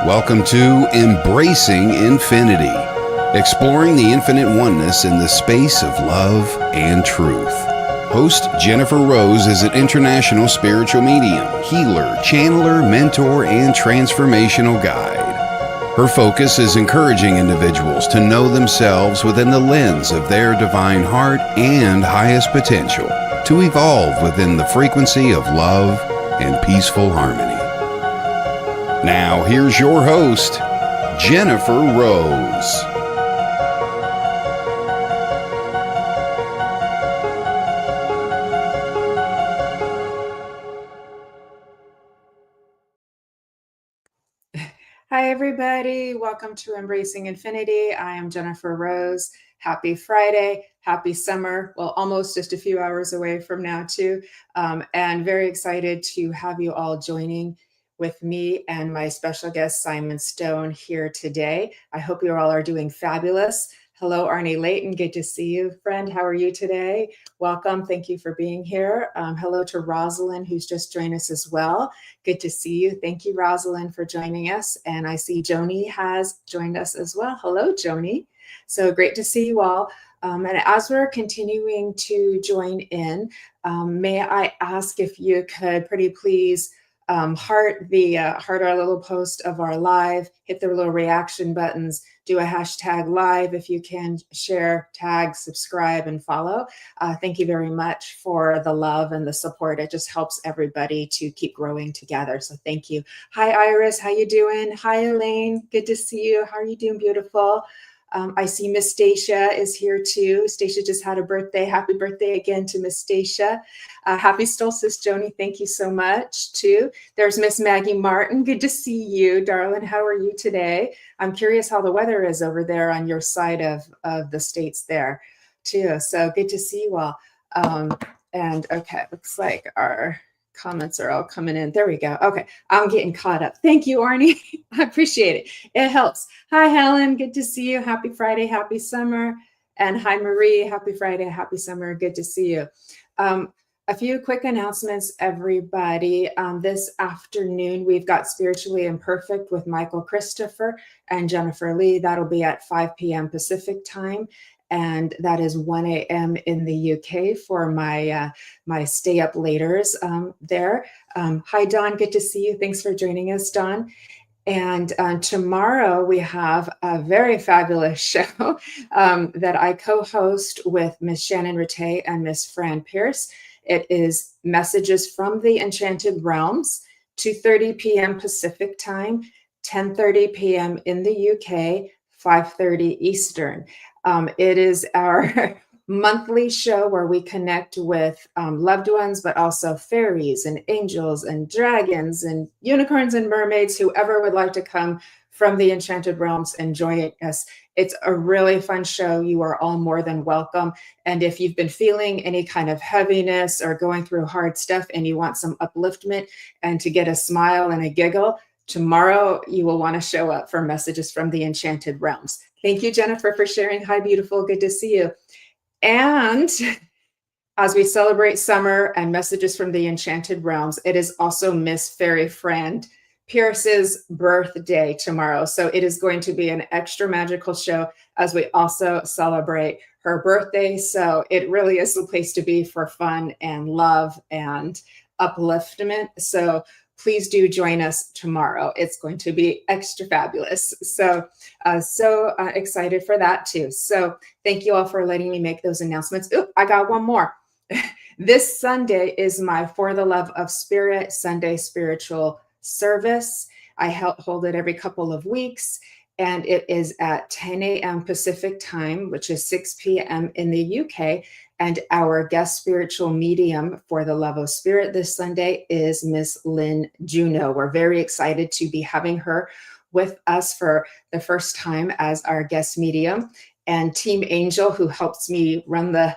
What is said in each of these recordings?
Welcome to Embracing Infinity, exploring the infinite oneness in the space of love and truth. Host Jennifer Rose is an international spiritual medium, healer, channeler, mentor, and transformational guide. Her focus is encouraging individuals to know themselves within the lens of their divine heart and highest potential, to evolve within the frequency of love and peaceful harmony. Now, here's your host, Jennifer Rose. Hi, everybody. Welcome to Embracing Infinity. I am Jennifer Rose. Happy Friday. Happy summer. Well, almost just a few hours away from now, too. And very excited to have you all joining with me and my special guest, Simon Stone, here today. I hope you all are doing fabulous. Hello, Arnie Lighten. Good to see you, friend. How are you today? Welcome. Thank you for being here. Hello to Rosalind, who's just joined us as well. Good to see you. Thank you, Rosalind, for joining us. And I see Joni has joined us as well. Hello, Joni. So great to see you all. And as we're continuing to join in, may I ask if you could pretty please heart our little post of our live, hit the little reaction buttons, do a hashtag live if you can, share, tag, subscribe, and follow. Thank you very much for the love and the support. It just helps everybody to keep growing together. So thank you. Hi, Iris. How you doing? Hi, Elaine. Good to see you. How are you doing? Beautiful. I see Miss Stacia is here too. Stacia just had a birthday. Happy birthday again to Miss Stacia. Happy solstice, Joni. Thank you so much too. There's Miss Maggie Martin. Good to see you, darling. How are you today? I'm curious how the weather is over there on your side of the states there too. So good to see you all. And okay, looks like our comments are all coming in. There we go. Okay, I'm getting caught up. Thank you, Arnie. I appreciate it. It helps. Hi, Helen. Good to see you. Happy Friday. Happy summer. And hi, Marie. Happy Friday. Happy summer. Good to see you. A few quick announcements, everybody. This afternoon, we've got Spiritually Imperfect with Michael Christopher and Jennifer Lee. That'll be at 5 p.m. Pacific time. And that is 1 a.m. in the UK for my stay up laters there. Hi, Dawn. Good to see you. Thanks for joining us, Dawn. And tomorrow we have a very fabulous show that I co-host with Miss Shannon Rattay and Miss Fran Pierce. It is Messages from the Enchanted Realms, 2:30 p.m. Pacific time, 10:30 p.m. in the UK, 5:30 Eastern. It is our monthly show where we connect with loved ones, but also fairies and angels and dragons and unicorns and mermaids, whoever would like to come from the Enchanted Realms and join us. It's a really fun show. You are all more than welcome. And if you've been feeling any kind of heaviness or going through hard stuff and you want some upliftment and to get a smile and a giggle, tomorrow you will want to show up for Messages from the Enchanted Realms. Thank you, Jennifer, for sharing. Hi, beautiful. Good to see you. And as we celebrate summer and Messages from the Enchanted Realms, it is also Miss Fairy Friend Pierce's birthday tomorrow. So it is going to be an extra magical show as we also celebrate her birthday. So it really is the place to be for fun and love and upliftment. So please do join us tomorrow. It's going to be extra fabulous. So excited for that too. So thank you all for letting me make those announcements. Oop, I got one more. This Sunday is my For the Love of Spirit Sunday spiritual service. I hold it every couple of weeks, and it is at 10 a.m. Pacific time, which is 6 p.m. in the UK. And our guest spiritual medium for the Love of Spirit this Sunday is Miss Lynn Juno. We're very excited to be having her with us for the first time as our guest medium. And Team Angel, who helps me run the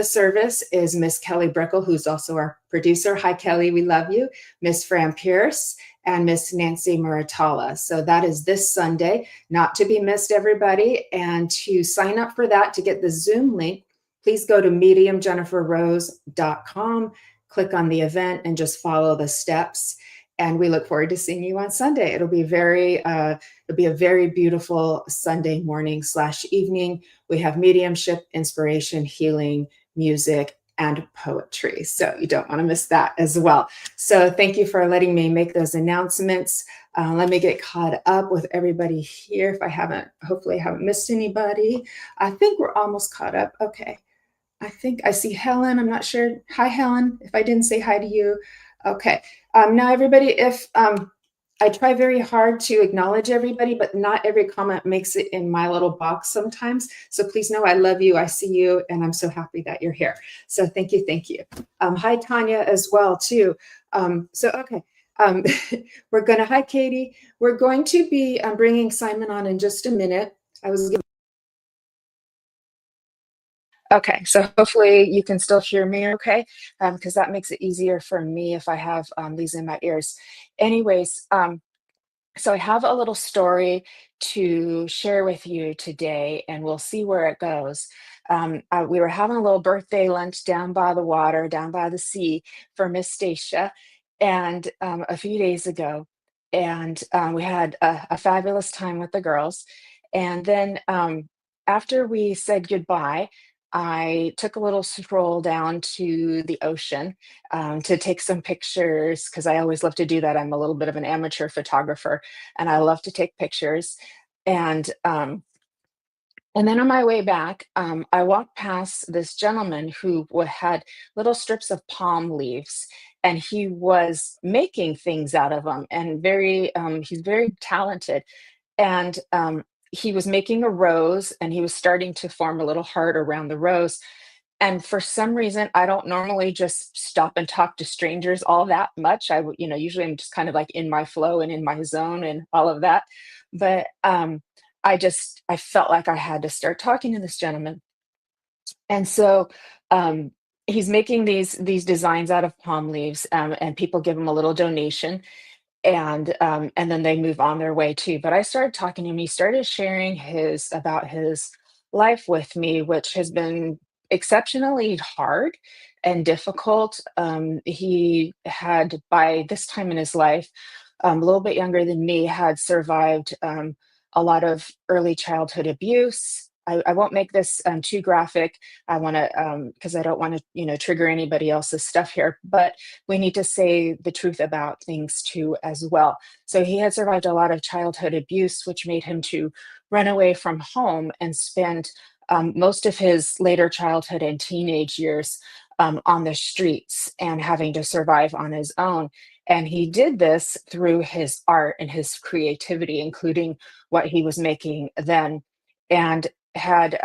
service, is Miss Kelly Brickle, who's also our producer. Hi, Kelly, we love you. Miss Fran Pierce and Miss Nancy Muratala. So that is this Sunday, not to be missed, everybody. And to sign up for that, to get the Zoom link, please go to mediumjenniferrose.com, click on the event, and just follow the steps. And we look forward to seeing you on Sunday. It'll be a very beautiful Sunday morning / evening. We have mediumship, inspiration, healing, music, and poetry. So you don't want to miss that as well. So thank you for letting me make those announcements. Let me get caught up with everybody here. If I haven't, hopefully I haven't missed anybody. I think we're almost caught up. Okay. I think I see Helen. I'm not sure. Hi, Helen. If I didn't say hi to you. Okay. Now, everybody, if I try very hard to acknowledge everybody, but not every comment makes it in my little box sometimes. So please know I love you. I see you, and I'm so happy that you're here. So thank you. Thank you. Hi, Tanya, as well, too. Okay. Hi, Katie. We're going to be bringing Simon on in just a minute. Okay, so hopefully you can still hear me okay, because that makes it easier for me if I have these in my ears. Anyways, so I have a little story to share with you today, and we'll see where it goes. We were having a little birthday lunch down by the water, down by the sea for Miss Stacia, and a few days ago, and we had a fabulous time with the girls. And then after we said goodbye, I took a little stroll down to the ocean to take some pictures because I always love to do that. I'm a little bit of an amateur photographer and I love to take pictures. And and then on my way back, I walked past this gentleman who had little strips of palm leaves, and he was making things out of them. And he's very talented. And he was making a rose, and he was starting to form a little heart around the rose. And for some reason, I don't normally just stop and talk to strangers all that much. Usually I'm just kind of like in my flow and in my zone and all of that. But I felt like I had to start talking to this gentleman. And so um, he's making these designs out of palm leaves, and people give him a little donation, and then they move on their way too. But I started talking to him. He started sharing his about his life with me, which has been exceptionally hard and difficult. He had, by this time in his life, a little bit younger than me, had survived a lot of early childhood abuse. I won't make this too graphic. I want to, because I don't want to, trigger anybody else's stuff here. But we need to say the truth about things too as well. So he had survived a lot of childhood abuse, which made him to run away from home and spend most of his later childhood and teenage years on the streets and having to survive on his own. And he did this through his art and his creativity, including what he was making then, and had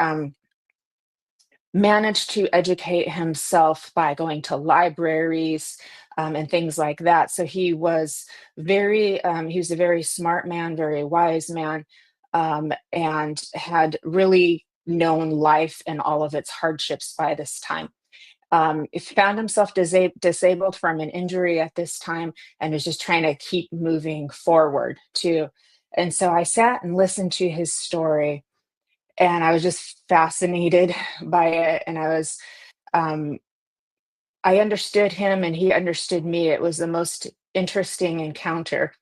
managed to educate himself by going to libraries and things like that. So he was a very smart man, very wise man, and had really known life and all of its hardships by this time. He found himself disabled from an injury at this time and was just trying to keep moving forward too. And so I sat and listened to his story, and I was just fascinated by it. And um, I understood him and he understood me. It was the most interesting encounter.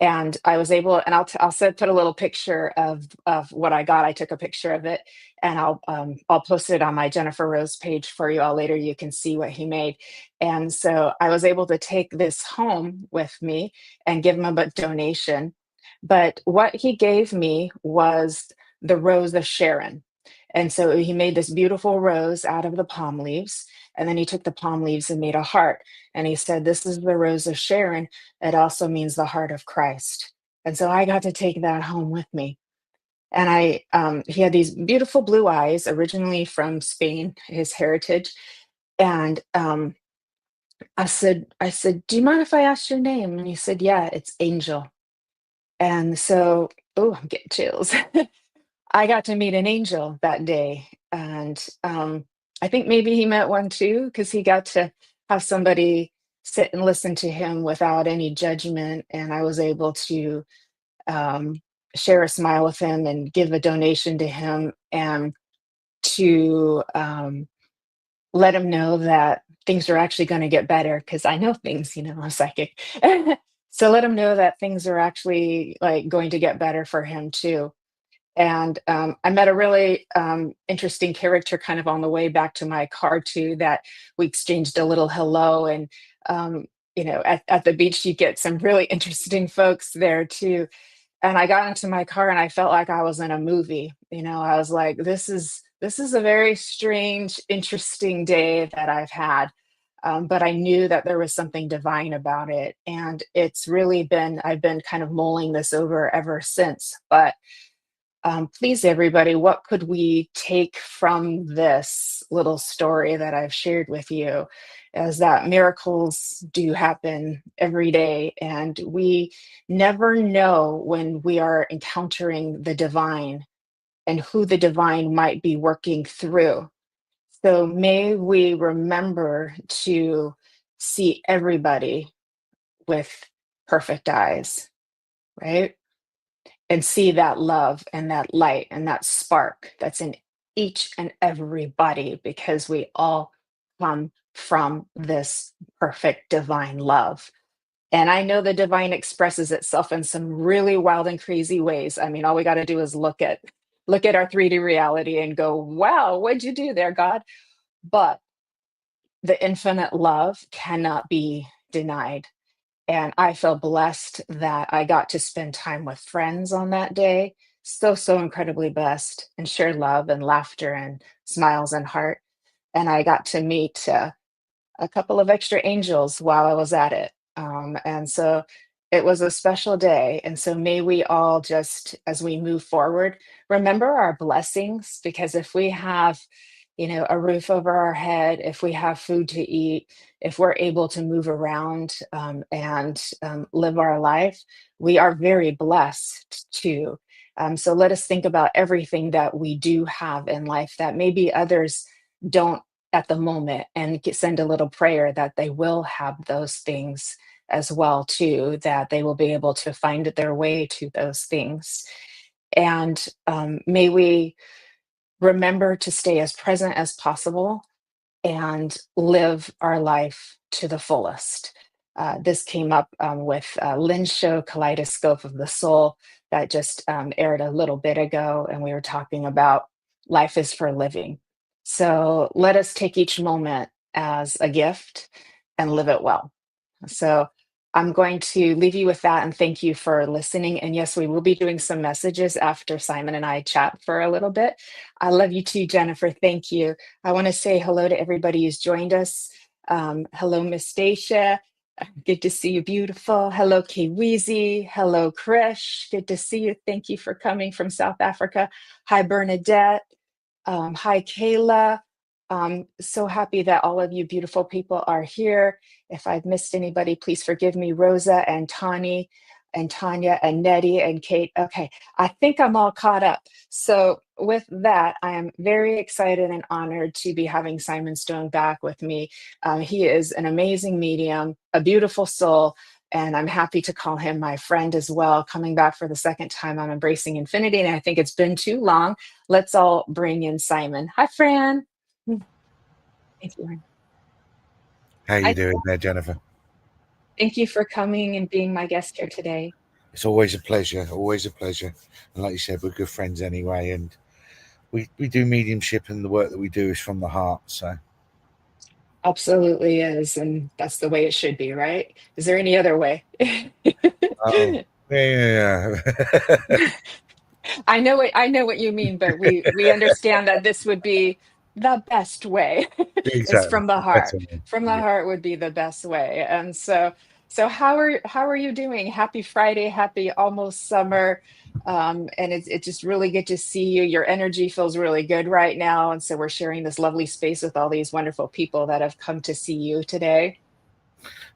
And I was able, and put a little picture of what I got. I took a picture of it, and I'll post it on my Jennifer Rose page for you all later. You can see what he made. And so I was able to take this home with me and give him a donation. But what he gave me was the rose of Sharon. And so he made this beautiful rose out of the palm leaves. And then he took the palm leaves and made a heart. And he said, "This is the rose of Sharon. It also means the heart of Christ." And so I got to take that home with me. And he had these beautiful blue eyes, originally from Spain, his heritage. And I said, "Do you mind if I ask your name?" And he said, "Yeah, it's Angel." And so, oh, I'm getting chills. I got to meet an angel that day. And I think maybe he met one too, because he got to have somebody sit and listen to him without any judgment. And I was able to um, share a smile with him and give a donation to him, and to let him know that things are actually going to get better, because I know things, I'm psychic. So let him know that things are actually like going to get better for him too. And I met a really interesting character kind of on the way back to my car too, that we exchanged a little hello. And at the beach you get some really interesting folks there too. And I got into my car and I felt like I was in a movie. I was like, this is a very strange, interesting day that I've had. But I knew that there was something divine about it. And I've been kind of mulling this over ever since. But please, everybody, what could we take from this little story that I've shared with you? Is that miracles do happen every day, and we never know when we are encountering the divine and who the divine might be working through. So may we remember to see everybody with perfect eyes, right? And see that love and that light and that spark that's in each and everybody, because we all come from this perfect divine love. And I know the divine expresses itself in some really wild and crazy ways. I mean, all we got to do is look at our 3D reality and go, wow, what'd you do there, God? But the infinite love cannot be denied. And I feel blessed that I got to spend time with friends on that day. So, so incredibly blessed, and share love and laughter and smiles and heart. And I got to meet a couple of extra angels while I was at it. And so it was a special day. And so may we all just, as we move forward, remember our blessings, because if we have, a roof over our head, if we have food to eat, if we're able to move around and live our life, we are very blessed too. So let us think about everything that we do have in life that maybe others don't at the moment, and send a little prayer that they will have those things as well too, that they will be able to find their way to those things. And may we remember to stay as present as possible and live our life to the fullest. This came up with Lynn's show, Kaleidoscope of the Soul, that just aired a little bit ago. And we were talking about life is for living. So let us take each moment as a gift and live it well. So I'm going to leave you with that and thank you for listening. And yes, we will be doing some messages after Simon and I chat for a little bit. I love you too, Jennifer. Thank you. I want to say hello to everybody who's joined us. Hello, Miss Stacia. Good to see you, beautiful. Hello, Kiwizi. Hello, Krish. Good to see you. Thank you for coming from South Africa. Hi, Bernadette. Hi, Kayla. So happy that all of you beautiful people are here. If I've missed anybody, please forgive me. Rosa and Tani and Tanya and Nettie and Kate. Okay, I think I'm all caught up. So with that, I am very excited and honored to be having Simon Stone back with me. He is an amazing medium, a beautiful soul, and I'm happy to call him my friend as well, coming back for the second time on Embracing Infinity. And I think it's been too long. Let's all bring in Simon. Hi, Fran. Thank you. How you Hi, doing there, Jennifer? thank you for coming and being my guest here today. It's always a pleasure, always a pleasure. And like you said, we're good friends anyway, and we do mediumship, and the work that we do is from the heart. So Absolutely is. And that's the way it should be, right? Is there any other way? oh, yeah. I know what you mean, but we understand that this would be the best way. It's Exactly. from the heart. Better one. From the Yeah. heart would be the best way. And so how are you doing? Happy Friday, happy almost summer. And it's just really good to see you. Your energy feels really good right now. And so we're sharing this lovely space with all these wonderful people that have come to see you today.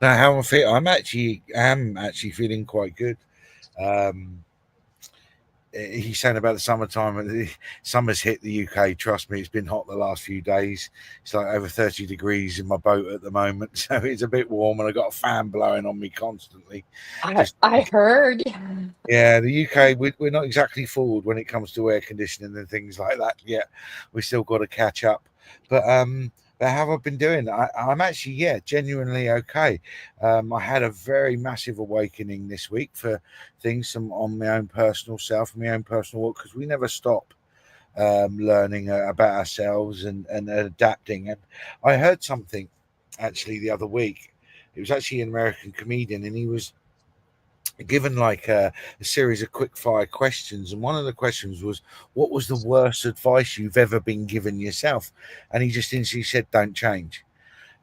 Now, how I feel, I'm actually feeling quite good. Um, he's saying about the summertime, and the summer's hit the UK. Trust me, it's been hot the last few days. It's like over 30 degrees in my boat at the moment, so it's a bit warm, and I got a fan blowing on me constantly. I, Just I heard. Yeah, the UK, we're not exactly forward when it comes to air conditioning and things like that yet. We still got to catch up. But But how I've been doing, I'm actually, yeah, genuinely okay. I had a very massive awakening this week for things on my own personal self, my own personal work, because we never stop learning about ourselves and adapting. And I heard something actually the other week. It was actually an American comedian, and he was given like a series of quick fire questions, and one of the questions was, what was the worst advice you've ever been given yourself? And he just instantly said, don't change.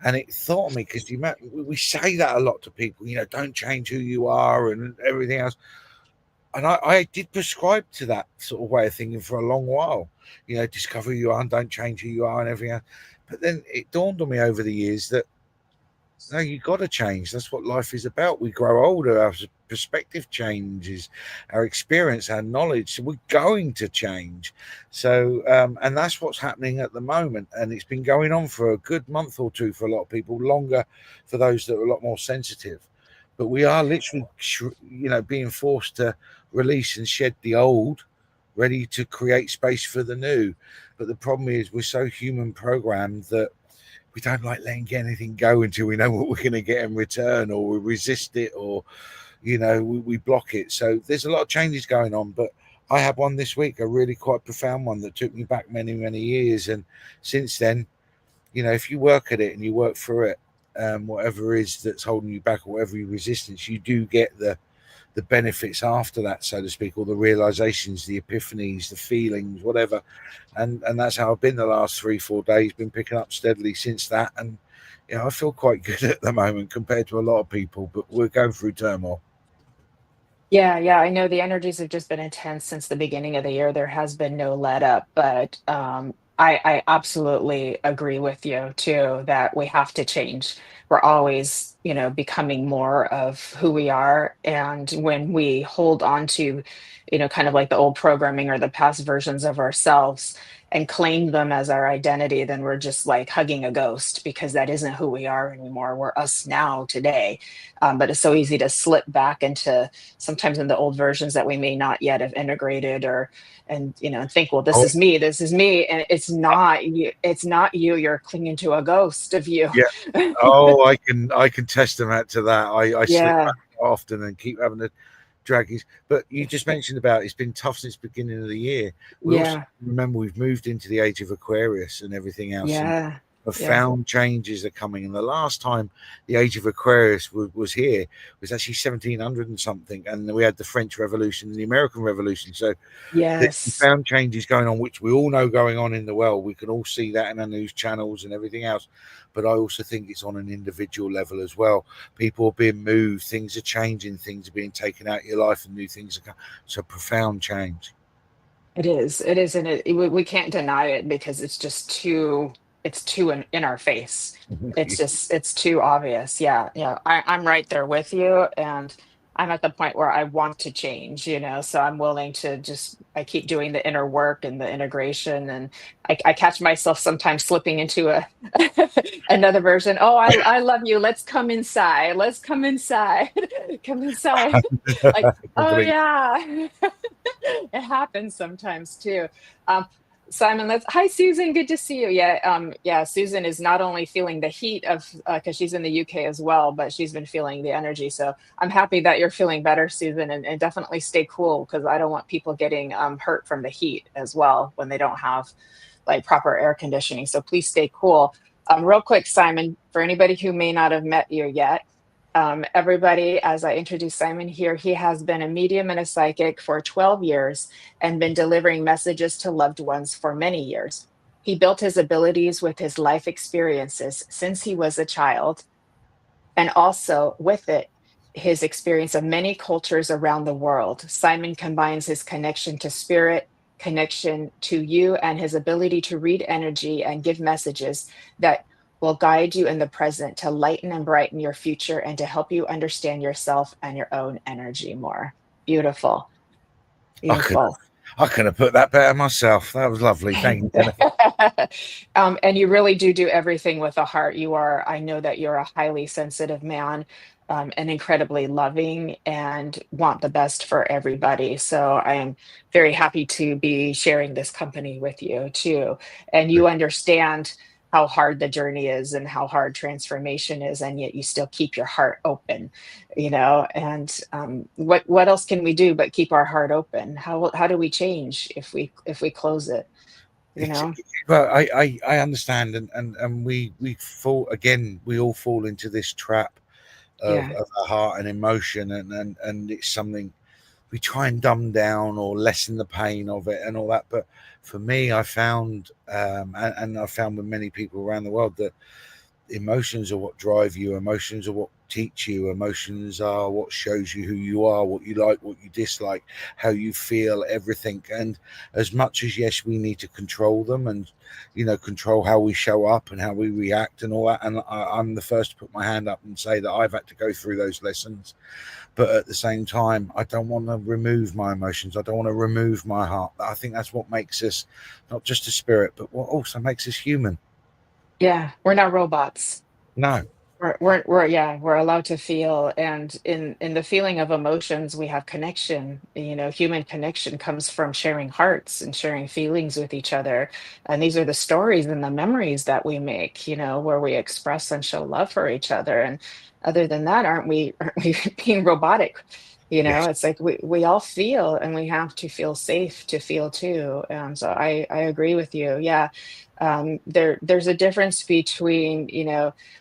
And it thought of me, because we say that a lot to people, don't change who you are and everything else. And I did prescribe to that sort of way of thinking for a long while, discover who you are and don't change who you are and everything else. But then it dawned on me over the years that no, you got to change. That's what life is about. We grow older, our perspective changes, our experience, our knowledge. So we're going to change. So, and that's what's happening at the moment. And it's been going on for a good month or two for a lot of people, longer for those that are a lot more sensitive. But we are literally, being forced to release and shed the old, ready to create space for the new. But the problem is we're so human programmed that we don't like letting anything go until we know what we're going to get in return, or we resist it, or we block it. So there's a lot of changes going on, but I had one this week, a really quite profound one that took me back many years. And since then, if you work at it and you work through it, whatever it is that's holding you back, or whatever your resistance, you do get the benefits after that, so to speak, or the realizations, the epiphanies, the feelings, whatever. And that's how I've been the last 3-4 days, been picking up steadily since that. And I feel quite good at the moment compared to a lot of people, but we're going through turmoil. Yeah, I know the energies have just been intense since the beginning of the year. There has been no let up, but I absolutely agree with you too that we have to change. We're always, becoming more of who we are. And when we hold on to, kind of like the old programming or the past versions of ourselves and claim them as our identity, then we're just like hugging a ghost, because that isn't who we are anymore. We're us now today. But it's so easy to slip back into sometimes in the old versions that we may not yet have integrated, or and think, well, Oh, this is me, and it's not you, you're clinging to a ghost of you. yeah. Oh, I can testament to that. I slip Yeah, back often and keep having to draggies. But you just mentioned about it's been tough since the beginning of the year. We also yeah, remember we've moved into the age of Aquarius and everything else, and yeah, yeah, profound changes are coming. And the last time the age of Aquarius was here was actually 1700 and something, and we had the French Revolution and the American Revolution. So there's yes. profound changes going on, which we all know going on in the world. We can all see that in our news channels and everything else. But I also think it's on an individual level as well. People are being moved, things are changing, things are being taken out of your life, and new things are coming. It's a profound change. It is, and we can't deny it, because it's too in our face. It's too obvious. Yeah, I'm right there with you, and I'm at the point where I want to change, so I'm willing to I keep doing the inner work and the integration, and I catch myself sometimes slipping into another version. Oh, I love you. Let's come inside. Let's come inside. Come inside. Like, oh Complete. yeah. It happens sometimes too. Um, Simon, let's hi Susan, good to see you. Yeah, Susan is not only feeling the heat of because she's in the UK as well, but she's been feeling the energy. So I'm happy that you're feeling better, Susan, and definitely stay cool, because I don't want people getting hurt from the heat as well when they don't have like proper air conditioning. So please stay cool. Real quick, Simon, for anybody who may not have met you yet, everybody, as I introduce Simon here, he has been a medium and a psychic for 12 years and been delivering messages to loved ones for many years. He built his abilities with his life experiences since he was a child, and also with it, his experience of many cultures around the world. Simon combines his connection to spirit, connection to you, and his ability to read energy and give messages that will guide you in the present to lighten and brighten your future and to help you understand yourself and your own energy more. Beautiful. I could Beautiful. I could have put that better myself. That was lovely. Thank you, Jennifer. And you really do everything with a heart. I know that you're a highly sensitive man, and incredibly loving, and want the best for everybody. So I am very happy to be sharing this company with you too. And you understand how hard the journey is and how hard transformation is, and yet you still keep your heart open, and what else can we do but keep our heart open? How do we change if we close it, you It's, know? well, I understand, and we fall again. We all fall into this trap Yeah. of our heart and emotion, and it's something we try and dumb down or lessen the pain of it and all that. But for me, I found, and I found with many people around the world, that emotions are what drive you, emotions are what teach you, emotions are what shows you who you are, what you like, what you dislike, how you feel, everything. And as much as, yes, we need to control them and control how we show up and how we react and all that, and I'm the first to put my hand up and say that I've had to go through those lessons, but at the same time, I don't want to remove my emotions. I don't want to remove my heart. I think that's what makes us not just a spirit, but what also makes us human. Yeah, we're not robots. No. We're allowed to feel, and in the feeling of emotions we have connection. Human connection comes from sharing hearts and sharing feelings with each other, and these are the stories and the memories that we make, where we express and show love for each other. And other than that, aren't we being robotic? Yes. It's like we all feel, and we have to feel safe to feel too. And so I agree with you. Yeah. There's a difference between,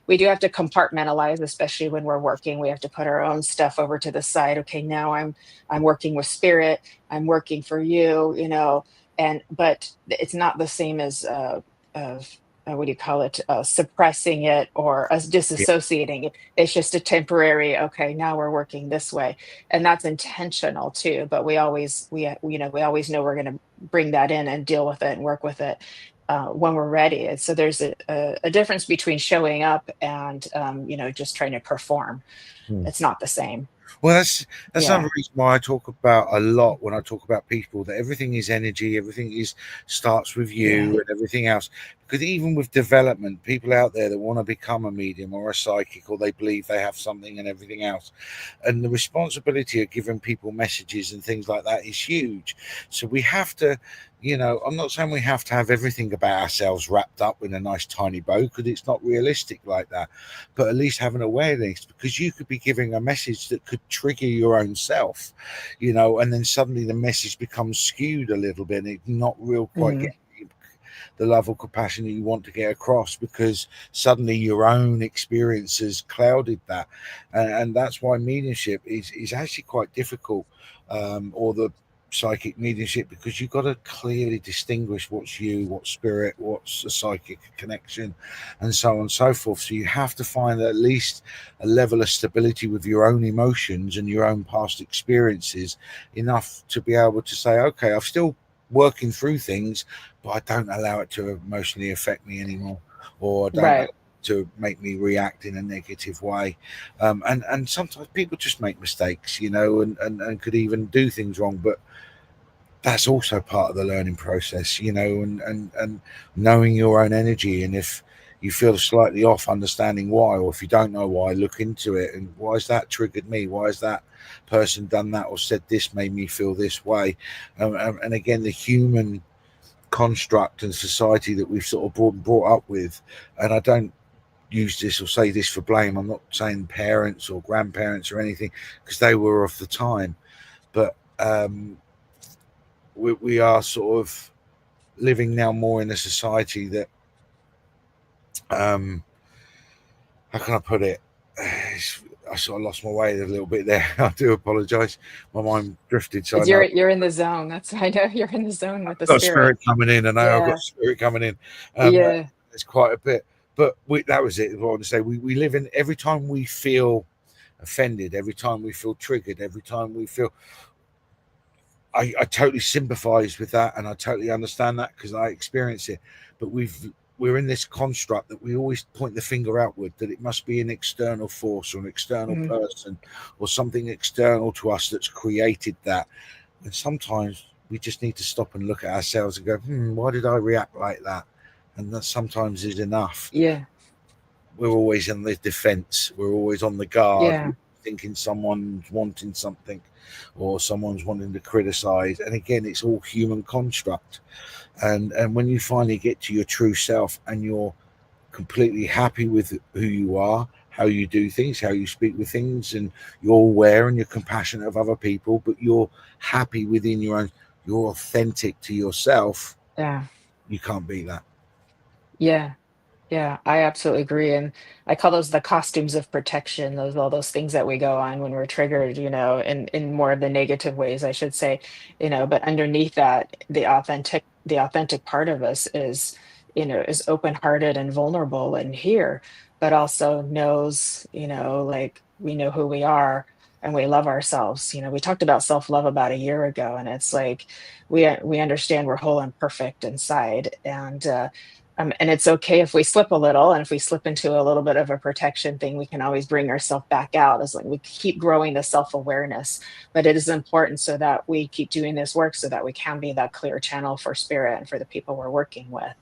we do have to compartmentalize, especially when we're working. We have to put our own stuff over to the side. Okay, now I'm working with spirit. I'm working for you, but it's not the same as what do you call it? Suppressing it or us Yeah. disassociating it. It's just a temporary. Okay, now we're working this way, and that's intentional too. But we always know we're going to bring that in and deal with it and work with it when we're ready. And so there's a difference between showing up and just trying to perform. Hmm. It's not the same. Well, that's Yeah. another reason why I talk about a lot when I talk about people, that everything is energy, everything is starts with Yeah. you and everything else. Because even with development, people out there that want to become a medium or a psychic, or they believe they have something and everything else, and the responsibility of giving people messages and things like that is huge. So we have to, I'm not saying we have to have everything about ourselves wrapped up in a nice tiny bow, because it's not realistic like that, but at least have an awareness, because you could be giving a message that could trigger your own self, and then suddenly the message becomes skewed a little bit, and it's not real quite Mhm. getting the love or compassion that you want to get across, because suddenly your own experiences clouded that. And that's why mediumship is actually quite difficult, or the psychic mediumship, because you've got to clearly distinguish what's you, what's spirit, what's a psychic connection, and so on and so forth. So you have to find at least a level of stability with your own emotions and your own past experiences, enough to be able to say, okay, I've still working through things, but I don't allow it to emotionally affect me anymore, or I don't allow Right. it to make me react in a negative way. And sometimes people just make mistakes, and could even do things wrong, but that's also part of the learning process, and knowing your own energy. And if you feel slightly off, understanding why, or if you don't know why, look into it. And why has that triggered me? Why has that person done that or said this, made me feel this way? And again, the human construct and society that we've sort of brought up with. And I don't use this or say this for blame. I'm not saying parents or grandparents or anything, because they were of the time. But we are sort of living now more in a society that, how can I put it? I sort of lost my way a little bit there. I do apologize. My mind drifted. So I Because know you're in the zone. That's I know you're in the zone with the I've got spirit. spirit coming in. I know I've got Yeah. spirit coming in. Yeah. It's quite a bit. But that was it. What I want to say. We live in, every time we feel offended, every time we feel triggered, every time we feel, I totally sympathize with that, and I totally understand that, because I experience it. But we're in this construct that we always point the finger outward, that it must be an external force or an external Mhm. person or something external to us that's created that. And sometimes we just need to stop and look at ourselves and go, why did I react like that? And that sometimes is enough. Yeah. We're always in the defense, we're always on the guard, Yeah. thinking someone's wanting something or someone's wanting to criticize. And again, it's all human construct. And when you finally get to your true self and you're completely happy with who you are, how you do things, how you speak with things, and you're aware and you're compassionate of other people, but you're happy within your own, you're authentic to yourself, Yeah. you can't beat that. Yeah. Yeah, I absolutely agree. And I call those the costumes of protection, those all those things that we go on when we're triggered, in more of the negative ways, I should say, but underneath that, the authentic part of us is open-hearted and vulnerable and here, but also knows, like we know who we are and we love ourselves. We talked about self-love about a year ago, and it's like we understand we're whole and perfect inside. And it's okay if we slip a little, and if we slip into a little bit of a protection thing, we can always bring ourselves back out as like we keep growing the self-awareness. But it is important so that we keep doing this work so that we can be that clear channel for spirit and for the people we're working with.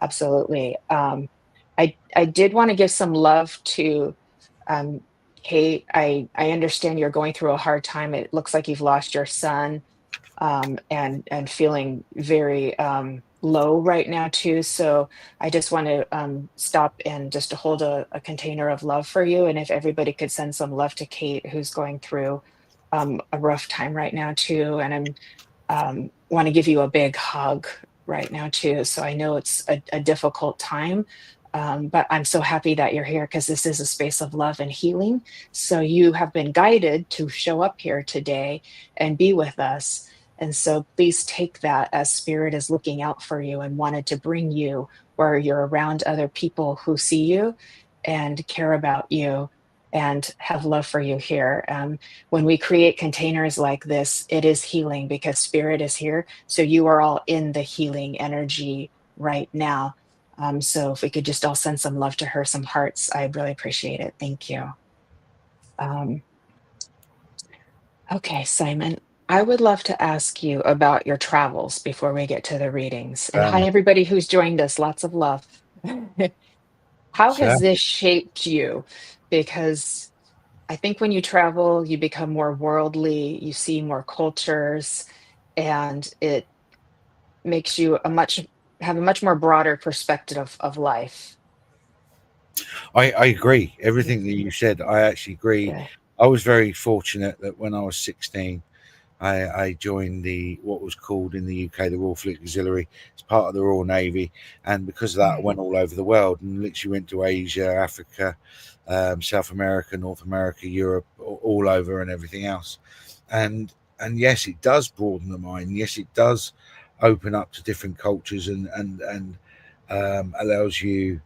Absolutely. I did want to give some love to um, Kate. I understand you're going through a hard time. It looks like you've lost your son, and feeling very low right now too. So I just want to stop and just to hold a container of love for you. And if everybody could send some love to Kate, who's going through a rough time right now too. And I'm want to give you a big hug right now too. So I know it's a difficult time. But I'm so happy that you're here because this is a space of love and healing. So you have been guided to show up here today and be with us. And so please take that as spirit is looking out for you and wanted to bring you where you're around other people who see you and care about you and have love for you here. When we create containers like this, it is healing because spirit is here. So you are all in the healing energy right now. So if we could just all send some love to her, some hearts, I'd really appreciate it. Thank you. Um, okay, Simon, I would love to ask you about your travels before we get to the readings. And hi, Um, everybody who's joined us. Lots of love. How so has this shaped you? Because I think when you travel, you become more worldly, you see more cultures, and it makes you have a much more broader perspective of life. I agree. Everything that you said, I actually agree. Yeah. I was very fortunate that when I was 16, I joined the what was called in the UK the Royal Fleet Auxiliary. It's part of the Royal Navy, and because of that, I went all over the world and literally went to Asia, Africa, South America, North America, Europe, all over, and everything else. And yes, it does broaden the mind. Yes, it does open up to different cultures and allows you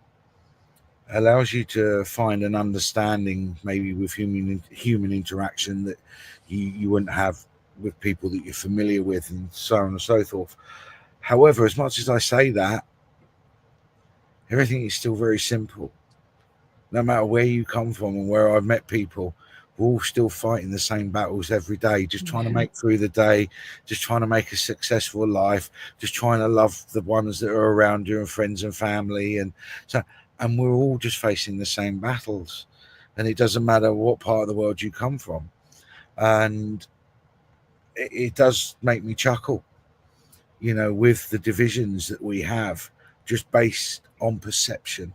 to find an understanding maybe with human interaction that you wouldn't have with people that you're familiar with, and so on and so forth. However, as much as I say that, everything is still very simple. No matter where you come from and where I've met people, we're all still fighting the same battles every day, just trying to Yeah. make through the day, just trying to make a successful life, just trying to love the ones that are around you and friends and family. And we're all just facing the same battles. And it doesn't matter what part of the world you come from. And it does make me chuckle, with the divisions that we have just based on perception.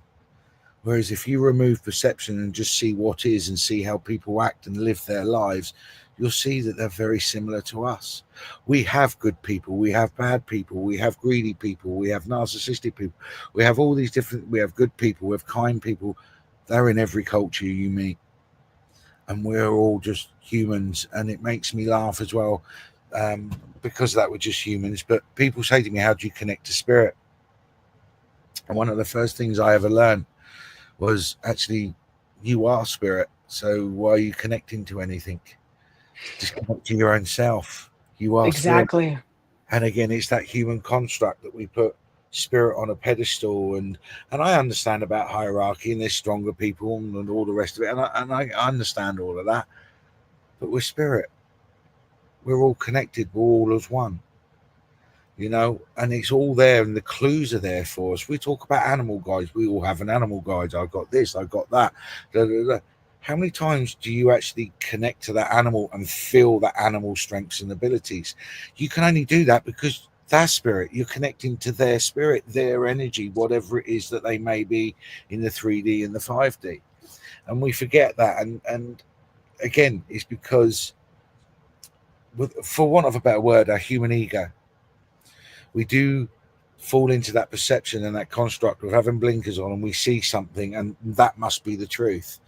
Whereas if you remove perception and just see what is and see how people act and live their lives, you'll see that they're very similar to us. We have good people, we have bad people, we have greedy people, we have narcissistic people, we have all these different, we have good people, we have kind people. They're in every culture you meet. And we're all just humans. And it makes me laugh as well, because that we're just humans. But people say to me, how do you connect to spirit? And one of the first things I ever learned was actually, you are spirit. So why are you connecting to anything? Just connect to your own self. You are spirit. Exactly. And again, it's that human construct that we put spirit on a pedestal. And I understand about hierarchy and there's stronger people and all the rest of it. And I understand all of that. But we're spirit. We're all connected. We're all as one. And it's all there, and the clues are there for us. We talk about animal guides. We all have an animal guide. I got this, I got that. Da, da, da. How many times do you actually connect to that animal and feel that animal strengths and abilities? You can only do that because their spirit. You're connecting to their spirit, their energy, whatever it is that they may be in the 3D and the 5D. And we forget that. And again, it's because, for want of a better word, our human ego, we do fall into that perception and that construct of having blinkers on, and we see something and that must be the truth.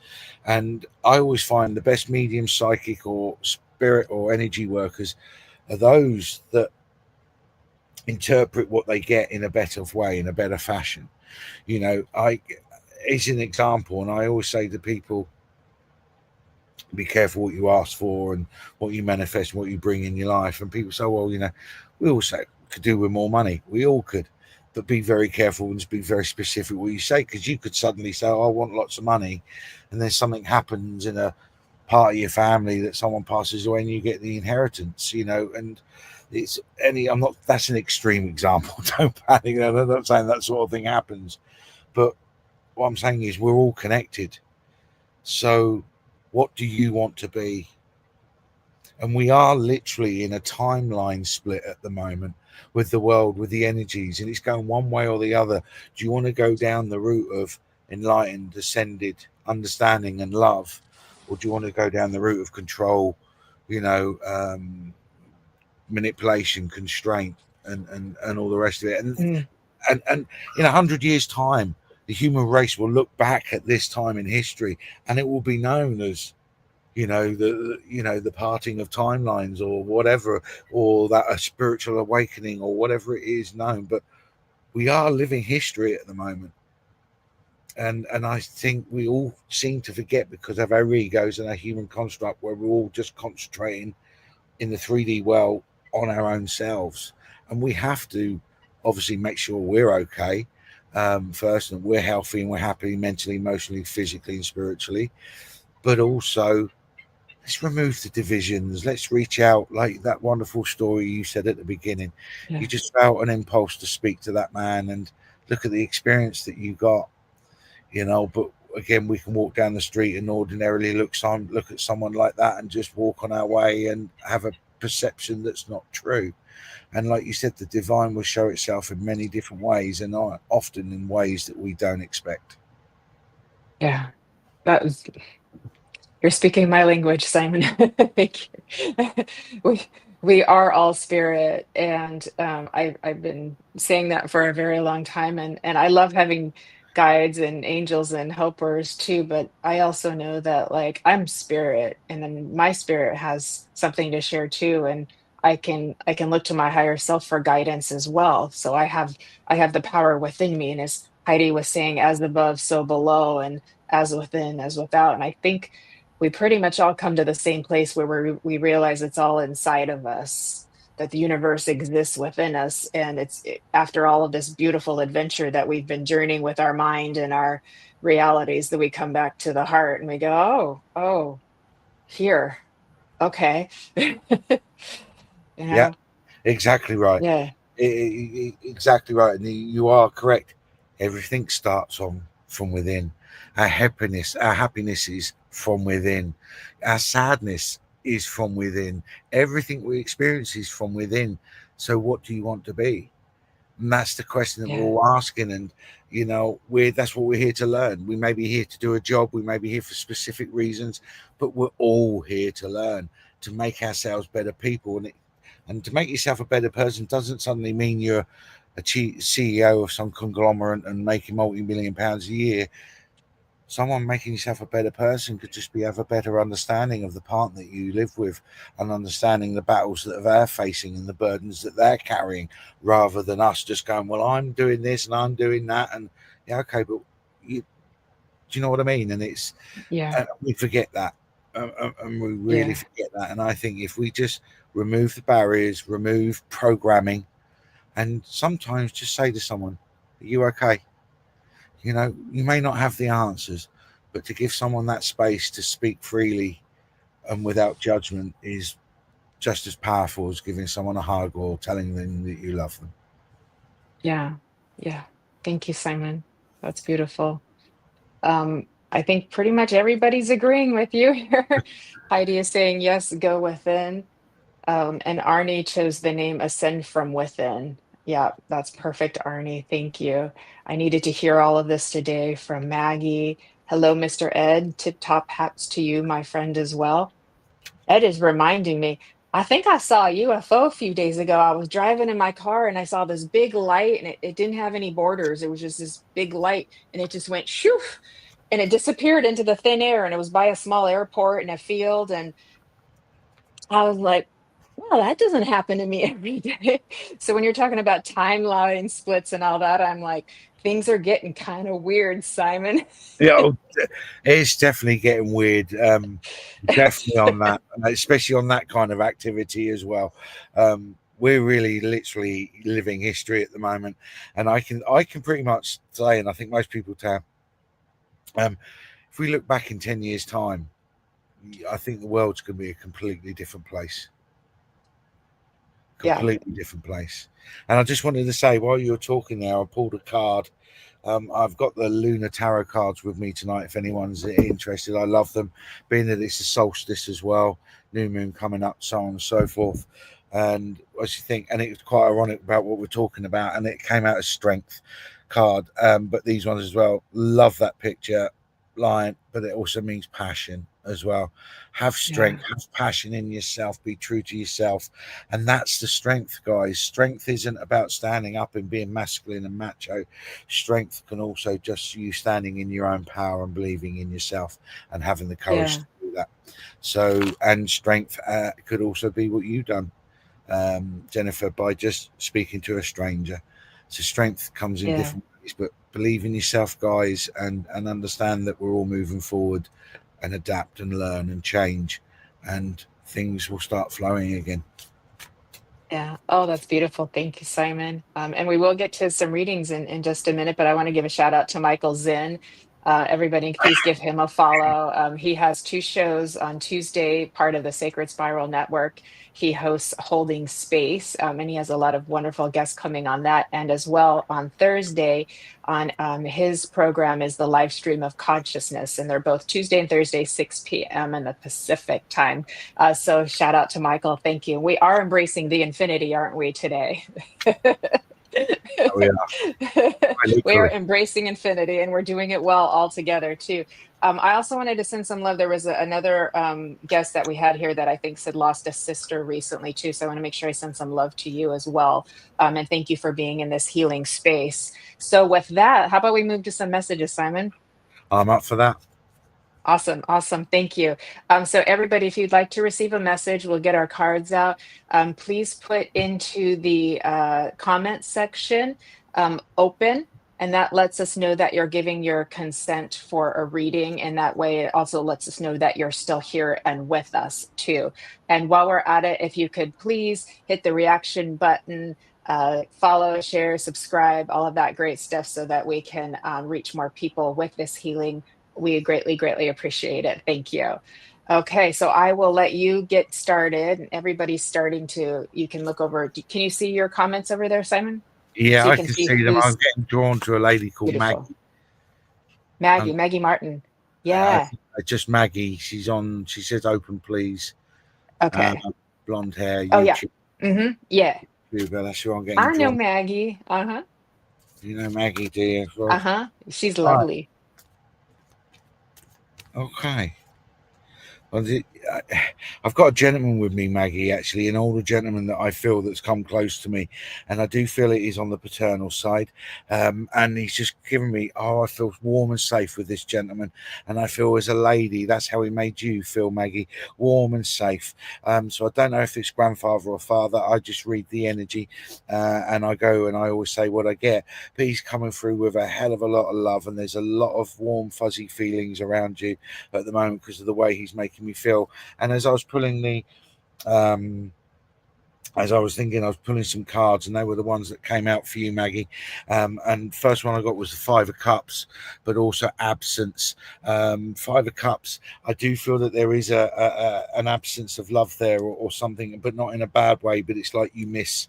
And I always find the best medium, psychic or spirit or energy workers are those that interpret what they get in a better way, in a better fashion. You know, it's an example, and I always say to people, be careful what you ask for and what you manifest and what you bring in your life. And people say, well, you know, we all say could do with more money. We all could, but be very careful and be very specific what you say, because you could suddenly say, oh, I want lots of money, and then something happens in a part of your family that someone passes away and you get the inheritance, you know. And I'm not, that's an extreme example. Don't panic. I'm not saying that sort of thing happens, but what I'm saying is we're all connected. So what do you want to be? And we are literally in a timeline split at the moment with the world, with the energies, and it's going one way or the other. Do you want to go down the route of enlightened, ascended understanding and love, or do you want to go down the route of control, you know, manipulation, constraint, and all the rest of it? And in 100 years' time, the human race will look back at this time in history, and it will be known as, you know, the parting of timelines or whatever, or that a spiritual awakening or whatever it is known. But we are living history at the moment, and I think we all seem to forget because of our egos and our human construct, where we're all just concentrating in the 3D world on our own selves. And we have to obviously make sure we're okay first, and we're healthy and we're happy mentally, emotionally, physically and spiritually. But also, let's remove the divisions. Let's reach out, like that wonderful story you said at the beginning. Yeah. You just felt an impulse to speak to that man and look at the experience that you got, you know. But again, we can walk down the street and ordinarily look at someone like that and just walk on our way and have a perception that's not true. And like you said, the divine will show itself in many different ways, and often in ways that we don't expect. Yeah. That was, you're speaking my language, Simon. Thank you. we we are all spirit, and I've been saying that for a very long time, and I love having guides and angels and helpers too. But I also know that, like, I'm spirit, and then my spirit has something to share too, and I can look to my higher self for guidance as well. So I have the power within me, and as Heidi was saying, as above, so below, and as within, as without. And I think we pretty much all come to the same place where we realize it's all inside of us, that the universe exists within us. And after all of this beautiful adventure that we've been journeying with our mind and our realities, that we come back to the heart and we go, oh, here. Okay. you Yeah, know? exactly right. Yeah. Exactly right. And you are correct. Everything starts from within. Our happiness is from within. Our sadness is from within. Everything we experience is from within. So what do you want to be? And that's the question that we're Yeah. all asking. And you know, that's what we're here to learn. We may be here to do a job, we may be here for specific reasons, but we're all here to learn, to make ourselves better people. And to make yourself a better person doesn't suddenly mean you're a CEO of some conglomerate and making multi-million pounds a year. Someone making yourself a better person could just be have a better understanding of the partner that you live with, and understanding the battles that they're facing and the burdens that they're carrying, rather than us just going, well, I'm doing this and I'm doing that. And yeah, okay, but do you know what I mean? And Yeah. we forget that. And we really Yeah. forget that. And I think if we just remove the barriers, remove programming, and sometimes just say to someone, are you okay? You know, you may not have the answers, but to give someone that space to speak freely and without judgment is just as powerful as giving someone a hug or telling them that you love them. Yeah. Yeah. Thank you, Simon. That's beautiful. I think pretty much everybody's agreeing with you here. Heidi is saying, yes, go within. And Arnie chose the name Ascend from Within. Yeah, that's perfect, Arnie. Thank you. I needed to hear all of this today from Maggie. Hello, Mr. Ed. Tip top hats to you, my friend, as well. Ed is reminding me. I think I saw a UFO a few days ago. I was driving in my car and I saw this big light and it didn't have any borders. It was just this big light and it just went shoof and it disappeared into the thin air and it was by a small airport in a field. And I was like, well, that doesn't happen to me every day. So when you're talking about timeline splits and all that, I'm like, things are getting kind of weird, Simon. Yeah, it's definitely getting weird. Definitely on that, especially on that kind of activity as well. We're really literally living history at the moment, and I can pretty much say, and I think most people can. If we look back in 10 years' time, I think the world's going to be a completely different place. Completely different place. And I just wanted to say, while you were talking there, I pulled a card. I've got the Lunar Tarot cards with me tonight if anyone's interested. I love them, being that it's a solstice as well, new moon coming up, so on and so forth. And what you think, and it was quite ironic about what we're talking about, and it came out as strength card. But these ones as well, love that picture, lion, but it also means passion as well. Have strength, have passion in yourself, be true to yourself. And that's the strength, guys. Strength isn't about standing up and being masculine and macho. Strength can also just you standing in your own power and believing in yourself and having the courage to do that. So, and strength could also be what you've done, Jennifer, by just speaking to a stranger. So strength comes in different ways, but believe in yourself, guys, and understand that we're all moving forward and adapt and learn and change, and things will start flowing again. Yeah. Oh, that's beautiful. Thank you, Simon. And we will get to some readings in just a minute, but I want to give a shout out to Michael Zinn. Everybody, please give him a follow. He has 2 shows on Tuesday, part of the Sacred Spiral Network. He hosts Holding Space, and he has a lot of wonderful guests coming on that. And as well on Thursday, on his program is the live stream of consciousness, and they're both Tuesday and Thursday, 6 p.m. in the Pacific time. So shout out to Michael. Thank you. We are embracing the infinity, aren't we, today? Oh, yeah. We are embracing infinity and we're doing it well all together too. I also wanted to send some love. There was another guest that we had here that I think said lost a sister recently too. So I want to make sure I send some love to you as well. And thank you for being in this healing space. So with that, how about we move to some messages, Simon? I'm up for that. Awesome. Awesome. Thank you. So everybody, if you'd like to receive a message, we'll get our cards out. Please put into the comment section open, and that lets us know that you're giving your consent for a reading. And that way it also lets us know that you're still here and with us too. And while we're at it, if you could please hit the reaction button, follow, share, subscribe, all of that great stuff so that we can reach more people with this healing. We greatly, greatly appreciate it. Thank you. Okay, so I will let you get started. Everybody's starting to, you can look over. Can you see your comments over there, Simon? Yeah, So I can see them. I'm getting drawn to a lady called beautiful. Maggie. Maggie Martin. Yeah. Just Maggie. She's on. She says, "Open, please." Okay. Blonde hair. Oh, yeah. YouTube. Mm-hmm. Yeah. YouTuber. That's who I'm getting I know drawn. Maggie. Uh-huh. You know Maggie, do you? Well, Uh-huh. She's lovely. Okay. Well, I've got a gentleman with me, Maggie, actually, an older gentleman that I feel that's come close to me, and I do feel it is on the paternal side, and he's just given me, I feel warm and safe with this gentleman, and I feel as a lady, that's how he made you feel, Maggie, warm and safe. So I don't know if it's grandfather or father. I just read the energy, and I go and I always say what I get, but he's coming through with a hell of a lot of love, and there's a lot of warm, fuzzy feelings around you at the moment because of the way he's making me feel. And as I was pulling the as I was thinking, I was pulling some cards, and they were the ones that came out for you, Maggie. And first one I got was the Five of Cups, but also absence. Five of Cups, I do feel that there is an absence of love there, or something, but not in a bad way. But it's like you miss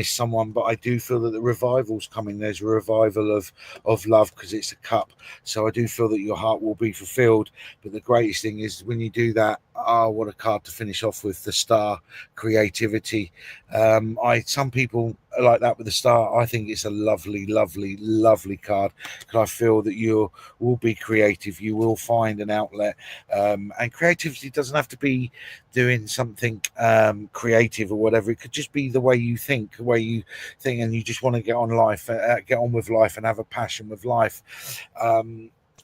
someone. But I do feel that the revival's coming. There's a revival of love, because it's a cup. So I do feel that your heart will be fulfilled. But the greatest thing is when you do that. Oh, what a card to finish off with, the Star, creativity. Some people are like that with the Star. I think it's a lovely, lovely, lovely card, because I feel that you will be creative. You will find an outlet, and creativity doesn't have to be doing something creative or whatever. It could just be the way you think, and you just want to get on with life, and have a passion with life.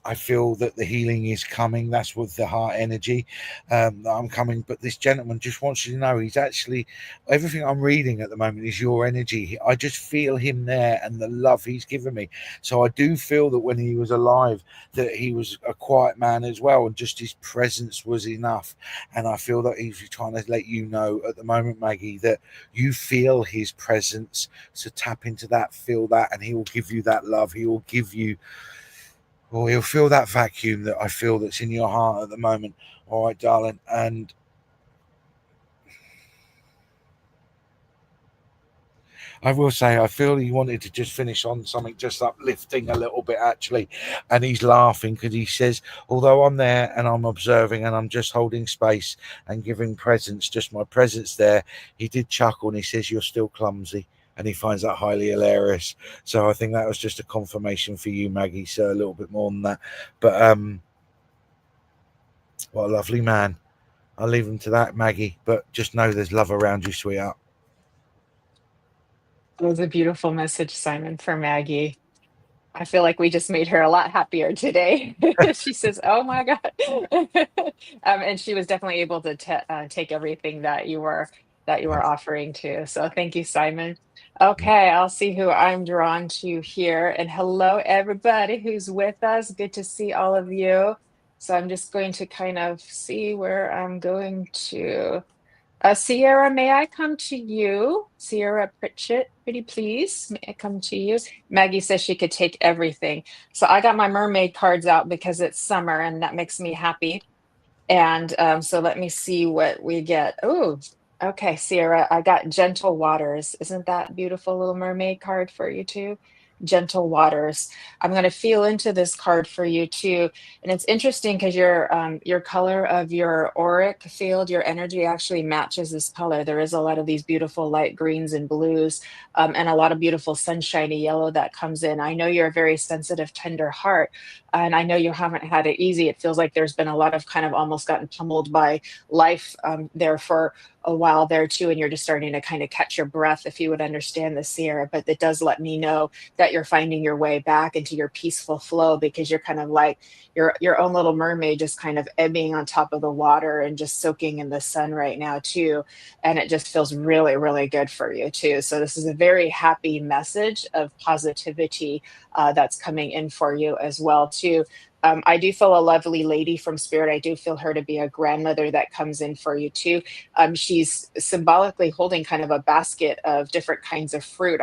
I feel that the healing is coming. That's with the heart energy that I'm coming. But this gentleman just wants you to know he's actually, everything I'm reading at the moment is your energy. I just feel him there, and the love he's given me. So I do feel that when he was alive, that he was a quiet man as well, and just his presence was enough. And I feel that he's trying to let you know at the moment, Maggie, that you feel his presence. So tap into that, feel that, and he will give you that love. He will give you, or he'll fill that vacuum that I feel that's in your heart at the moment. All right, darling. And I will say, I feel he wanted to just finish on something just uplifting a little bit, actually. And he's laughing because he says, although I'm there and I'm observing and I'm just holding space and giving presence, just my presence there, he did chuckle, and he says, you're still clumsy. And he finds that highly hilarious. So I think that was just a confirmation for you, Maggie. So a little bit more than that. But what a lovely man. I'll leave him to that, Maggie. But just know there's love around you, sweetheart. It was a beautiful message, Simon, for Maggie. I feel like we just made her a lot happier today. She says, "Oh my God," and she was definitely able to take everything that you were offering to. So thank you, Simon. Okay, I'll see who I'm drawn to here. And hello, everybody who's with us. Good to see all of you. So I'm just going to kind of see where I'm going to. Sierra, may I come to you? Sierra Pritchett, pretty please. May I come to you? Maggie says she could take everything. So I got my mermaid cards out because it's summer and that makes me happy. And so let me see what we get. Oh, okay, Sierra, I got Gentle Waters. Isn't that beautiful little mermaid card for you too? Gentle Waters. I'm going to feel into this card for you too. And it's interesting because your color of your auric field, your energy actually matches this color. There is a lot of these beautiful light greens and blues, and a lot of beautiful sunshiny yellow that comes in. I know you're a very sensitive, tender heart, and I know you haven't had it easy. It feels like there's been a lot of kind of almost gotten pummeled by life there for a while there too, and you're just starting to kind of catch your breath, if you would understand this, Sierra. But it does let me know that you're finding your way back into your peaceful flow, because you're kind of like your own little mermaid, just kind of ebbing on top of the water and just soaking in the sun right now too. And it just feels really, really good for you too. So this is a very happy message of positivity that's coming in for you as well too. I do feel a lovely lady from spirit. I do feel her to be a grandmother that comes in for you too. She's symbolically holding kind of a basket of different kinds of fruit.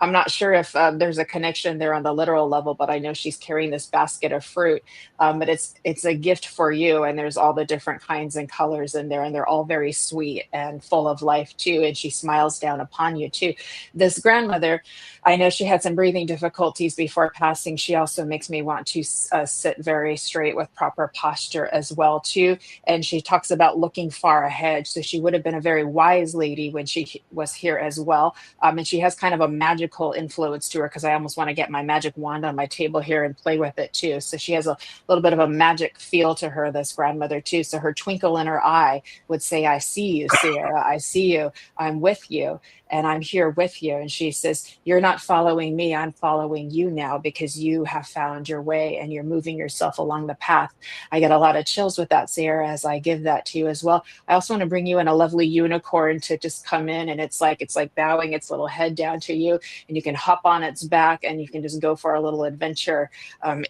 I'm not sure if there's a connection there on the literal level, but I know she's carrying this basket of fruit. But it's a gift for you, and there's all the different kinds and colors in there, and they're all very sweet and full of life too. And she smiles down upon you too. This grandmother, I know she had some breathing difficulties before passing. She also makes me want to sit very straight with proper posture as well too. And she talks about looking far ahead. So she would have been a very wise lady when she was here as well. And she has kind of a magical influence to her, because I almost want to get my magic wand on my table here and play with it too. So she has a little bit of a magic feel to her, this grandmother too. So her twinkle in her eye would say, I see you, Sierra. I see you. I'm with you. And I'm here with you. And she says, you're not following me. I'm following you now, because you have found your way and you're moving yourself along the path. I get a lot of chills with that, Sierra, as I give that to you as well. I also want to bring you in a lovely unicorn to just come in. And it's like bowing its little head down to you. and you can hop on its back and you can just go for a little adventure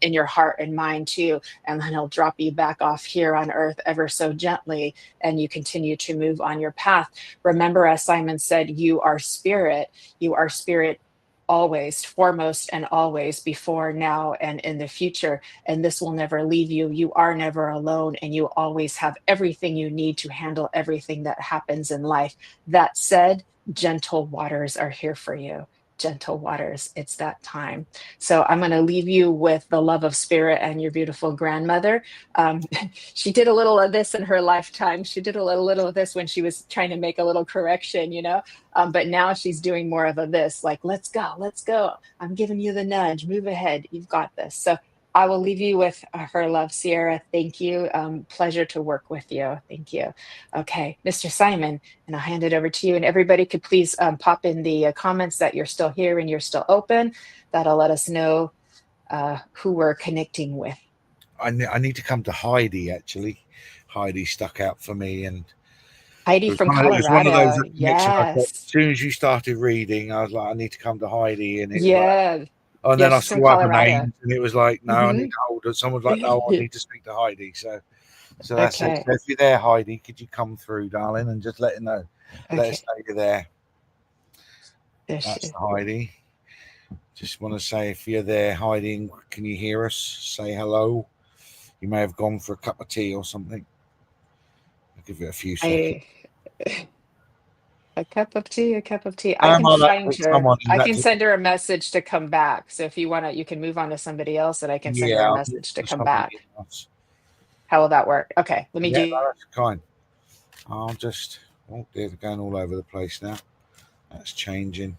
in your heart and mind too. And then he'll drop you back off here on earth ever so gently, and you continue to move on your path. Remember, as Simon said, you are spirit. You are spirit always, foremost and always, before, now, and in the future. And this will never leave you. You are never alone, and you always have everything you need to handle everything that happens in life. That said, gentle waters are here for you. Gentle waters, it's that time. So I'm going to leave you with the love of spirit and your beautiful grandmother. She did a little of this in her lifetime. She did a little of this when she was trying to make a little correction, but now she's doing more of a this, like, let's go. I'm giving you the nudge, move ahead. You've got this. So I will leave you with her love, Sierra. Thank you. Pleasure to work with you. Thank you. Okay, Mr. Simon, and I'll hand it over to you. And everybody could please pop in the comments that you're still here and you're still open. That'll let us know who we're connecting with. I need to come to Heidi, actually. Heidi stuck out for me. And Heidi from Colorado. It was one of those yes. as soon as you started reading, I was like, I need to come to Heidi. And it yeah. Was like, and then I saw other names, and it was like, no, I need to hold it. Someone's like, no, I need to speak to Heidi. So that's it. So if you're there, Heidi, could you come through, darling, and just let us know. Let us know you're there. That's Heidi. Just want to say, if you're there, Heidi, can you hear us? Say hello. You may have gone for a cup of tea or something. I'll give it a few seconds. A cup of tea. I can find her. I can send her a message to come back. So if you want to, you can move on to somebody else, and I can send her a message to come back. Else. How will that work? Okay, let me do. That's kind. They're going all over the place now. That's changing.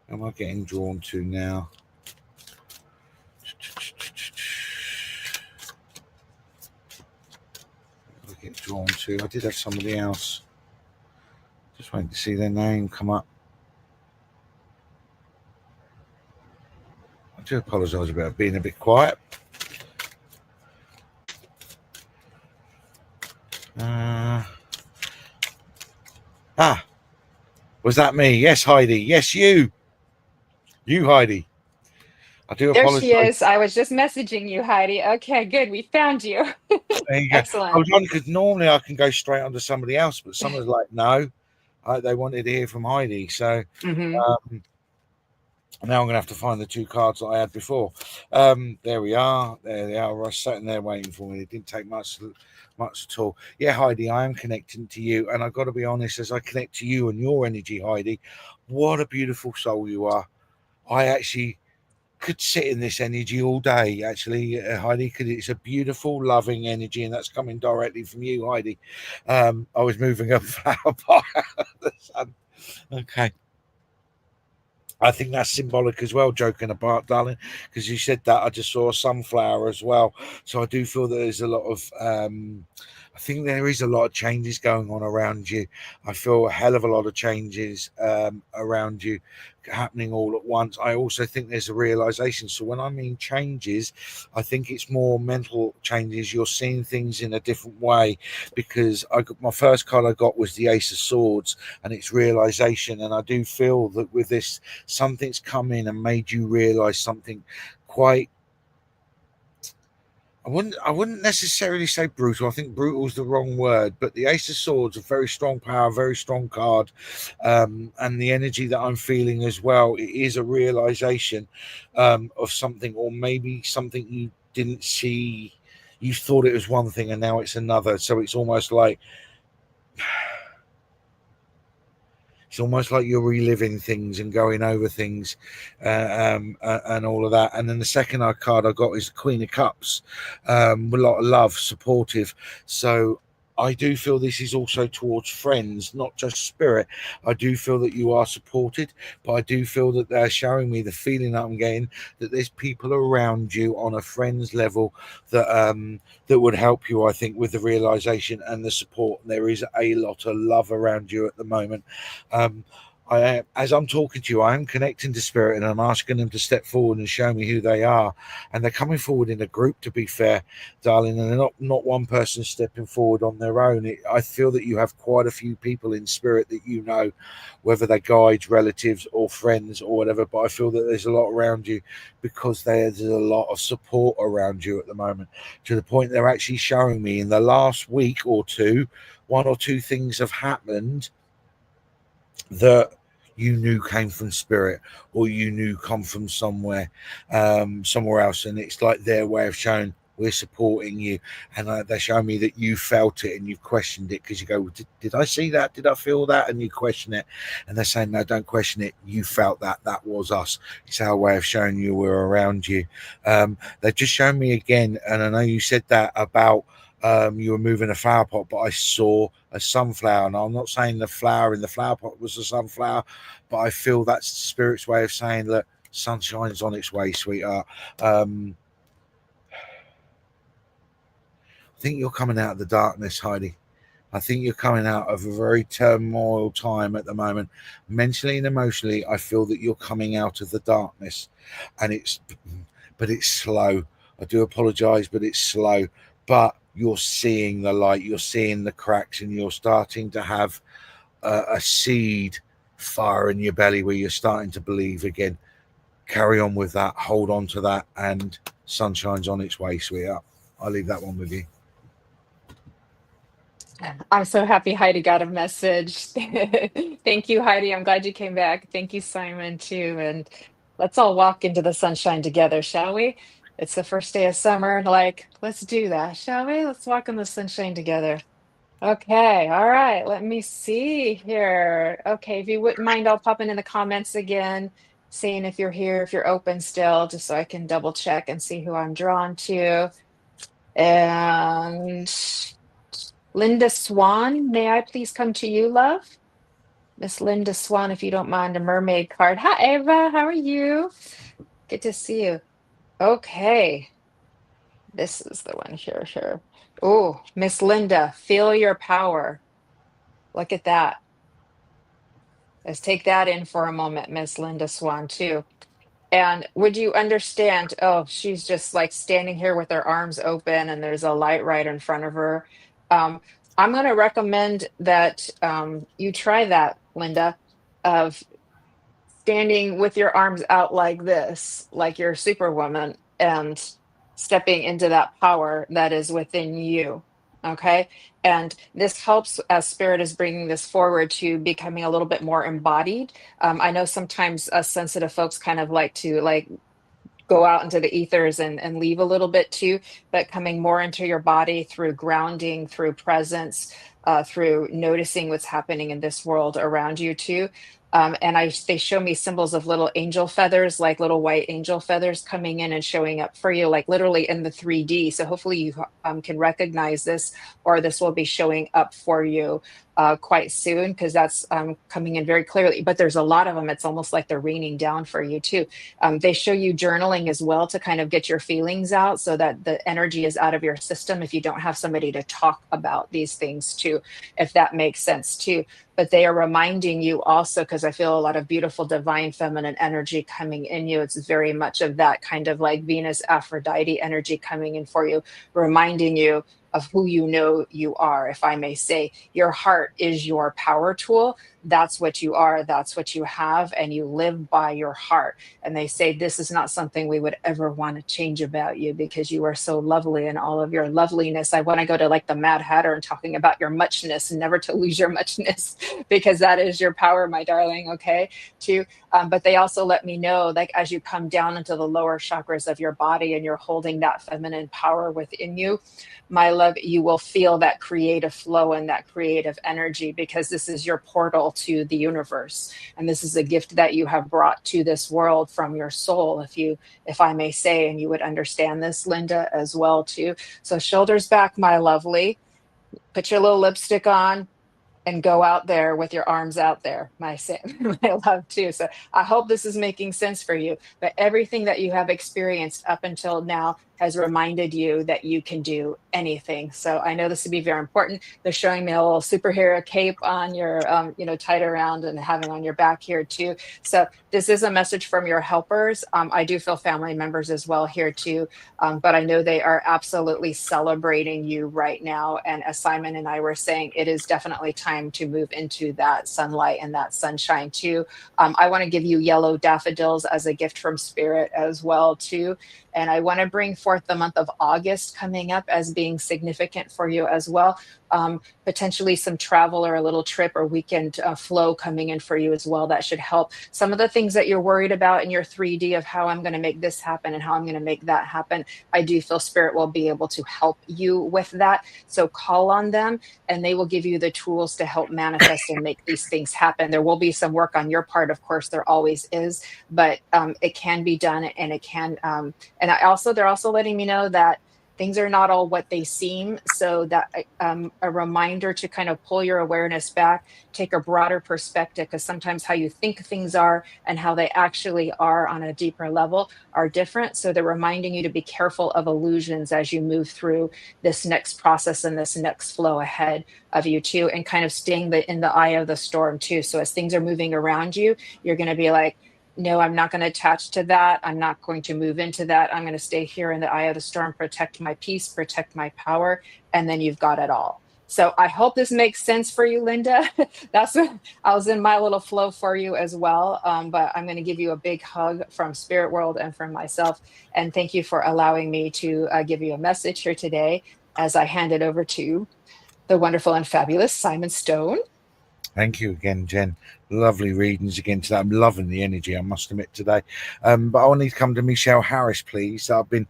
Am I getting drawn to now? I get drawn to. I did have somebody else. Just waiting to see their name come up. I do apologise about being a bit quiet. Was that me? Yes, Heidi. Yes, you. You, Heidi. I do apologise. There she is. I was just messaging you, Heidi. Okay, good. We found you. There you go. Excellent. I was wondering, because normally I can go straight onto somebody else, but someone's like, no. They wanted to hear from Heidi, so now I'm going to have to find the two cards that I had before. There we are. There they are. I was sitting there waiting for me. It didn't take much at all. Yeah, Heidi, I am connecting to you, and I've got to be honest, as I connect to you and your energy, Heidi, what a beautiful soul you are. I actually could sit in this energy all day, actually, Heidi, because it's a beautiful, loving energy, and that's coming directly from you, Heidi. I was moving a flower pot out of the sun. Okay. I think that's symbolic as well, joking apart, darling, because you said that. I just saw a sunflower as well. So I do feel that there's a lot of, I think there is a lot of changes going on around you. I feel a hell of a lot of changes around you happening all at once. I also think there's a realization. So when I mean changes, I think it's more mental changes. You're seeing things in a different way, because my first card I got was the Ace of Swords, and it's realization. And I do feel that with this, something's come in and made you realize something quite, I wouldn't necessarily say brutal. I think brutal is the wrong word, but the Ace of Swords, a very strong power, very strong card, and the energy that I'm feeling as well, it is a realization of something, or maybe something you didn't see. You thought it was one thing and now it's another. So it's almost like you're reliving things and going over things and all of that. And then the second card I got is the Queen of Cups, with a lot of love, supportive. So I do feel this is also towards friends, not just spirit. I do feel that you are supported, but I do feel that they're showing me the feeling that I'm getting, that there's people around you on a friend's level that that would help you, I think, with the realization and the support. There is a lot of love around you at the moment. as I'm talking to you, I am connecting to spirit and I'm asking them to step forward and show me who they are. And they're coming forward in a group, to be fair, darling, and they're not one person stepping forward on their own. I feel that you have quite a few people in spirit that you know, whether they're guides, relatives, or friends, or whatever. But I feel that there's a lot around you because there's a lot of support around you at the moment, to the point they're actually showing me in the last week or two, one or two things have happened that you knew came from spirit, or you knew come from somewhere else, and it's like their way of showing we're supporting you. And they show me that you felt it and you've questioned it, because you go, did I see that, did I feel that? And you question it, and they're saying, no, don't question it, you felt that was us. It's our way of showing you we're around you. They've just shown me again, and I know you said that about you were moving a flower pot, but I saw a sunflower. And I'm not saying the flower in the flower pot was a sunflower, but I feel that's spirit's way of saying, look, sunshine's on its way, sweetheart. I think you're coming out of the darkness, Heidi. I think you're coming out of a very turmoil time at the moment, mentally and emotionally. I feel that you're coming out of the darkness, and it's slow. I do apologize, but it's slow. But you're seeing the light, you're seeing the cracks, and you're starting to have a seed fire in your belly where you're starting to believe again. Carry on with that, hold on to that, and sunshine's on its way, sweetheart. I'll leave that one with you. I'm so happy Heidi got a message. Thank you, Heidi. I'm glad you came back. Thank you, Simon, too. And let's all walk into the sunshine together, shall we? It's the first day of summer. Like, let's do that, shall we? Let's walk in the sunshine together. Okay, all right. Let me see here. Okay, if you wouldn't mind, I'll pop in the comments again, seeing if you're here, if you're open still, just so I can double check and see who I'm drawn to. And Linda Swan, may I please come to you, love? Miss Linda Swan, if you don't mind, a mermaid card. Hi, Ava. How are you? Good to see you. Okay. This is the one here. Sure. Oh, Miss Linda, feel your power. Look at that. Let's take that in for a moment, Miss Linda Swan, too. And would you understand? Oh, she's just like standing here with her arms open, and there's a light right in front of her. Um, I'm going to recommend that you try that, Linda, of standing with your arms out like this, like you're Superwoman, and stepping into that power that is within you. Okay. And this helps as spirit is bringing this forward to becoming a little bit more embodied. I know sometimes us sensitive folks kind of like to go out into the ethers and leave a little bit too, but coming more into your body through grounding, through presence, through noticing what's happening in this world around you too. And they show me symbols of little angel feathers, like little white angel feathers coming in and showing up for you, like literally in the 3D. So hopefully you can recognize this, or this will be showing up for you quite soon, because that's coming in very clearly. But there's a lot of them. It's almost like they're raining down for you too. They show you journaling as well to kind of get your feelings out, so that the energy is out of your system if you don't have somebody to talk about these things to, if that makes sense too. But they are reminding you also, because I feel a lot of beautiful divine feminine energy coming in you. It's very much of that kind of like Venus Aphrodite energy coming in for you, reminding you of who you know you are. If I may say, your heart is your power tool. That's what you are. That's what you have. And you live by your heart. And they say this is not something we would ever want to change about you, because you are so lovely in all of your loveliness. I want to go to like the Mad Hatter and talking about your muchness, and never to lose your muchness, because that is your power, my darling. Okay, too. But they also let me know, like, as you come down into the lower chakras of your body and you're holding that feminine power within you, my love, you will feel that creative flow and that creative energy, because this is your portal to the universe. And this is a gift that you have brought to this world from your soul, if I may say, and you would understand this, Linda, as well, too. So shoulders back, my lovely. Put your little lipstick on and go out there with your arms out there, my love, too. So I hope this is making sense for you. But everything that you have experienced up until now, has reminded you that you can do anything. So I know this would be very important. They're showing me a little superhero cape on your, tied around and having on your back here too. So this is a message from your helpers. I do feel family members as well here too, but I know they are absolutely celebrating you right now. And as Simon and I were saying, it is definitely time to move into that sunlight and that sunshine too. I want to give you yellow daffodils as a gift from spirit as well too. And I want to bring forth the month of August coming up as being significant for you as well. Potentially some travel or a little trip or weekend flow coming in for you as well. That should help. Some of the things that you're worried about in your 3D of how I'm going to make this happen and how I'm going to make that happen, I do feel spirit will be able to help you with that. So call on them and they will give you the tools to help manifest and make these things happen. There will be some work on your part, of course, there always is, but it can be done and it can. They're also letting me know that things are not all what they seem. So that a reminder to kind of pull your awareness back, take a broader perspective, because sometimes how you think things are and how they actually are on a deeper level are different. So they're reminding you to be careful of illusions as you move through this next process and this next flow ahead of you too, and kind of staying in the eye of the storm too. So as things are moving around you, you're going to be like, no, I'm not going to attach to that. I'm not going to move into that. I'm going to stay here in the eye of the storm, protect my peace, protect my power, and then you've got it all. So I hope this makes sense for you, Linda. That's what I was in my little flow for you as well. But I'm going to give you a big hug from Spirit World and from myself. And thank you for allowing me to give you a message here today as I hand it over to the wonderful and fabulous Simon Stone. Thank you again, Jen. Lovely readings again today. I'm loving the energy, I must admit, today. But I need to come to Michelle Harris, please. I've been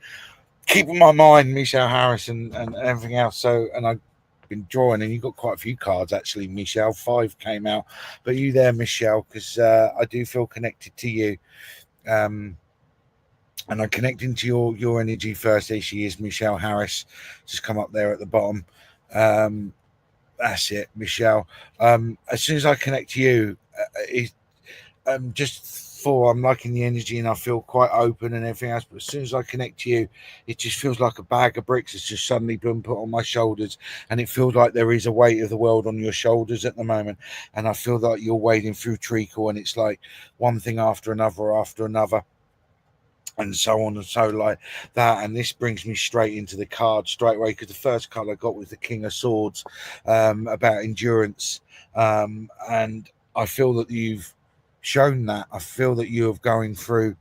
keeping my mind, Michelle Harris and everything else. So, and I've been drawing, and you've got quite a few cards, actually, Michelle. 5 came out. But you there, Michelle, because I do feel connected to you. And I'm connecting to your energy first. There she is, Michelle Harris. Just come up there at the bottom. That's it, Michelle. As soon as I connect to you, I'm liking the energy and I feel quite open and everything else. But as soon as I connect to you, it just feels like a bag of bricks has just suddenly been put on my shoulders, and it feels like there is a weight of the world on your shoulders at the moment. And I feel like you're wading through treacle, and it's like one thing after another. And so on and so like that. And this brings me straight into the card straight away, because the first card I got was the King of Swords, about endurance. And I feel that you've shown that. I feel that you're going through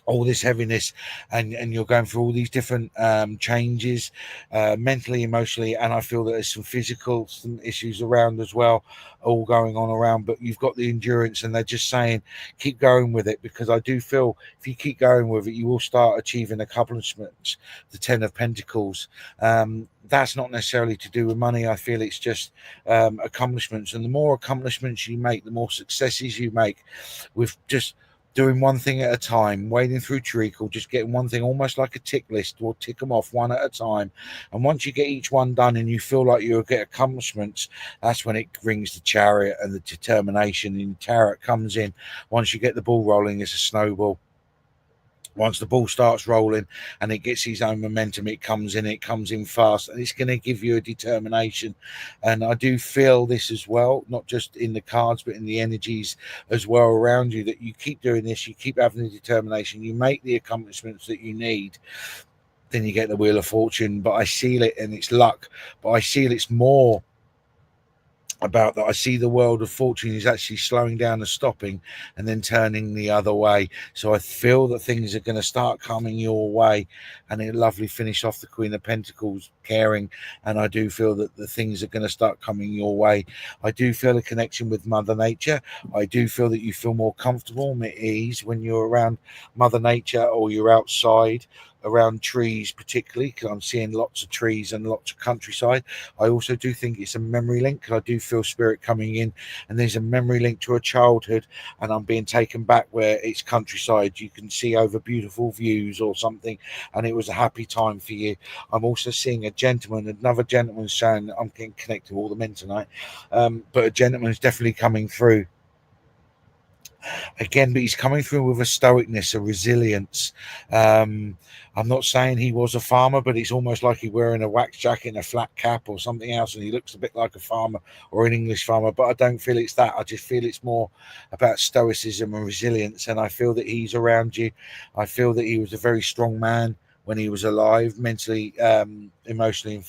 all this heaviness, and you're going through all these different changes, mentally, emotionally, and I feel that there's some issues around as well, all going on around. But you've got the endurance, and they're just saying keep going with it, because I do feel if you keep going with it, you will start achieving accomplishments. The 10 of Pentacles, that's not necessarily to do with money. I feel it's just accomplishments, and the more accomplishments you make, the more successes you make with just doing one thing at a time, wading through treacle, just getting one thing, almost like a tick list. We'll tick them off one at a time. And once you get each one done and you feel like you'll get accomplishments, that's when it brings the Chariot and the determination. And the Chariot comes in. Once you get the ball rolling, it's a snowball. Once the ball starts rolling and it gets its own momentum, it comes in fast, and it's going to give you a determination. And I do feel this as well, not just in the cards, but in the energies as well around you, that you keep doing this, you keep having the determination, you make the accomplishments that you need, then you get the Wheel of Fortune. But I seal it, and it's luck, but I seal it's more about that. I see the world of fortune is actually slowing down and stopping and then turning the other way. So I feel that things are going to start coming your way, and it lovely finish off the Queen of Pentacles, caring. And I do feel that the things are going to start coming your way. I do feel a connection with Mother Nature. I do feel that you feel more comfortable and at ease when you're around Mother Nature, or you're outside around trees, particularly because I'm seeing lots of trees and lots of countryside. I also do think it's a memory link, because I do feel spirit coming in, and there's a memory link to a childhood, and I'm being taken back where it's countryside. You can see over beautiful views or something, and it was a happy time for you. I'm also seeing another gentleman showing. I'm getting connected to all the men tonight, but a gentleman is definitely coming through again, but he's coming through with a stoicness, a resilience. I'm not saying he was a farmer, but it's almost like he's wearing a wax jacket and a flat cap or something else, and he looks a bit like a farmer or an English farmer. But I don't feel it's that. I just feel it's more about stoicism and resilience. And I feel that he's around you. I feel that he was a very strong man when he was alive, mentally, emotionally,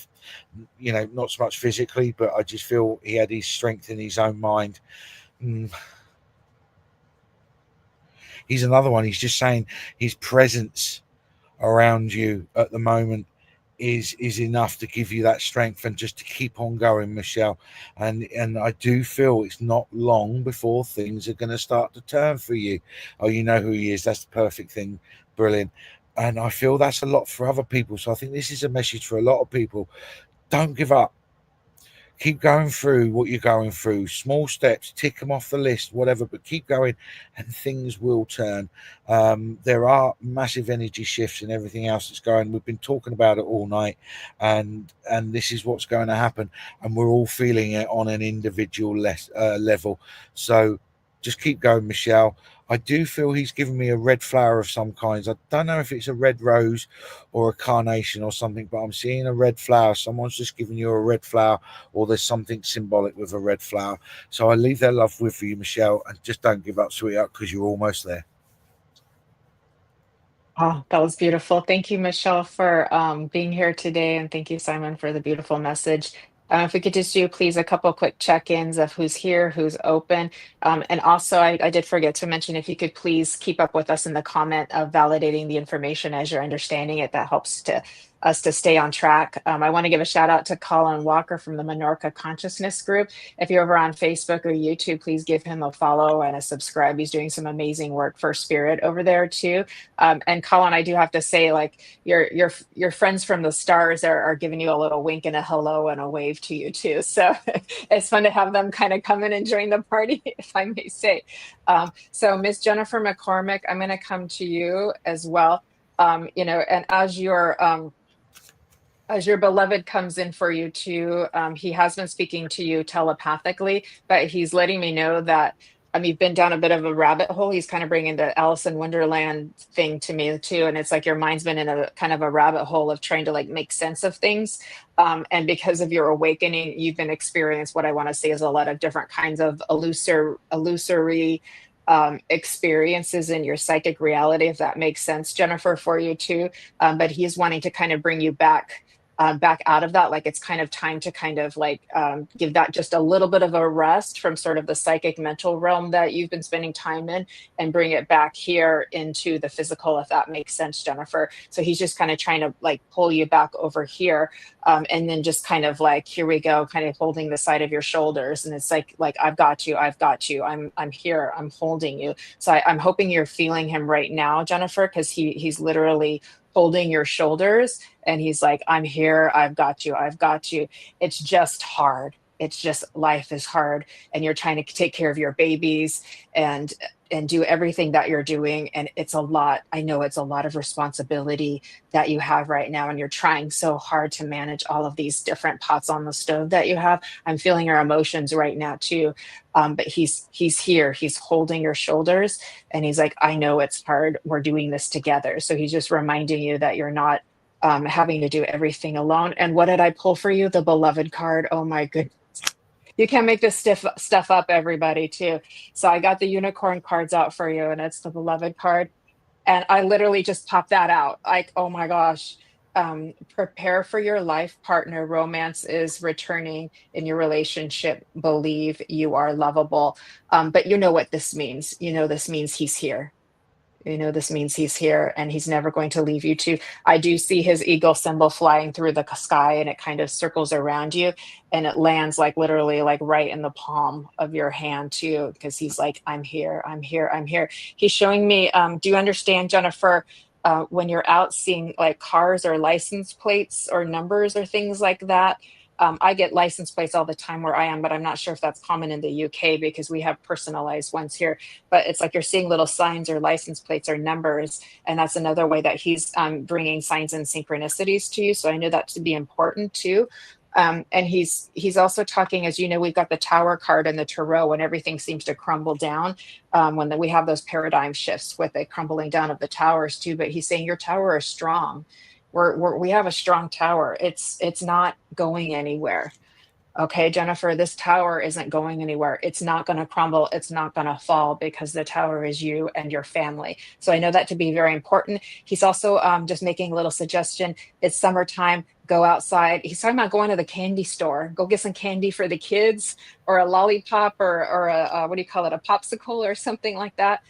not so much physically, but I just feel he had his strength in his own mind. He's another one. He's just saying his presence around you at the moment is enough to give you that strength and just to keep on going, Michelle. And I do feel it's not long before things are going to start to turn for you. Oh, you know who he is. That's the perfect thing. Brilliant. And I feel that's a lot for other people. So I think this is a message for a lot of people. Don't give up. Keep going through what you're going through. Small steps, tick them off the list, whatever, but keep going and things will turn. There are massive energy shifts and everything else that's going. We've been talking about it all night, and this is what's going to happen. And we're all feeling it on an individual level. So just keep going, Michelle. I do feel he's given me a red flower of some kinds. I don't know if it's a red rose or a carnation or something, but I'm seeing a red flower. Someone's just giving you a red flower, or there's something symbolic with a red flower. So I leave their love with you, Michelle, and just don't give up, sweetheart, because you're almost there. Oh, that was beautiful. Thank you, Michelle, for being here today. And thank you, Simon, for the beautiful message. If we could just do, please, a couple quick check-ins of who's here, who's open. And also, I did forget to mention, if you could please keep up with us in the comment of validating the information as you're understanding it. That helps us to stay on track. I want to give a shout out to Colin Walker from the Menorca Consciousness Group. If you're over on Facebook or YouTube, please give him a follow and a subscribe. He's doing some amazing work for Spirit over there too. And Colin, I do have to say, like, your friends from the stars are giving you a little wink and a hello and a wave to you too. So it's fun to have them kind of come in and join the party, if I may say. So Miss Jennifer McCormick, I'm going to come to you as well. And as your beloved comes in for you too, he has been speaking to you telepathically, but he's letting me know that you've been down a bit of a rabbit hole. He's kind of bringing the Alice in Wonderland thing to me too. And it's like your mind's been in a kind of a rabbit hole of trying to like make sense of things. And because of your awakening, you've been experiencing what I want to say is a lot of different kinds of illusory experiences in your psychic reality, if that makes sense, Jennifer, for you too. But he's wanting to kind of bring you back out of that. Like it's kind of time to kind of like give that just a little bit of a rest from sort of the psychic mental realm that you've been spending time in, and bring it back here into the physical, if that makes sense, Jennifer. So he's just kind of trying to like pull you back over here, and then just kind of like, here we go, kind of holding the side of your shoulders. And it's like I've got you, I'm here, I'm holding you. So I'm hoping you're feeling him right now, Jennifer, because he's literally holding your shoulders, and he's like, I'm here, I've got you. It's just hard. It's just, life is hard, and you're trying to take care of your babies and do everything that you're doing, and it's a lot. I know it's a lot of responsibility that you have right now, and you're trying so hard to manage all of these different pots on the stove that you have. I'm feeling your emotions right now too. But he's here, he's holding your shoulders, and he's like, I know it's hard, we're doing this together. So he's just reminding you that you're not having to do everything alone. And what did I pull for you? The beloved card. Oh my goodness. You can't make this stuff up, everybody, too. So I got the unicorn cards out for you, and it's the beloved card. And I literally just popped that out. Like, oh my gosh. Prepare for your life partner. Romance is returning in your relationship. Believe you are lovable. But you know what this means. This means he's here. This means he's here, and he's never going to leave you too. I do see his eagle symbol flying through the sky, and it kind of circles around you, and it lands like literally like right in the palm of your hand too, because he's like, I'm here, I'm here, I'm here. He's showing me, do you understand, Jennifer, when you're out seeing like cars or license plates or numbers or things like that? I get license plates all the time where I am, but I'm not sure if that's common in the UK because we have personalized ones here. But it's like you're seeing little signs or license plates or numbers. And that's another way that he's bringing signs and synchronicities to you. So I know that to be important too. And he's also talking, as you know, we've got the Tower card and the Tarot, and everything seems to crumble down when we have those paradigm shifts with the crumbling down of the towers too. But he's saying your tower is strong. We have a strong tower. It's not going anywhere. Okay, Jennifer, this tower isn't going anywhere. It's not going to crumble. It's not going to fall, because the tower is you and your family. So I know that to be very important. He's also just making a little suggestion. It's summertime. Go outside. He's talking about going to the candy store. Go get some candy for the kids, or a lollipop, or a what do you call it? A popsicle or something like that.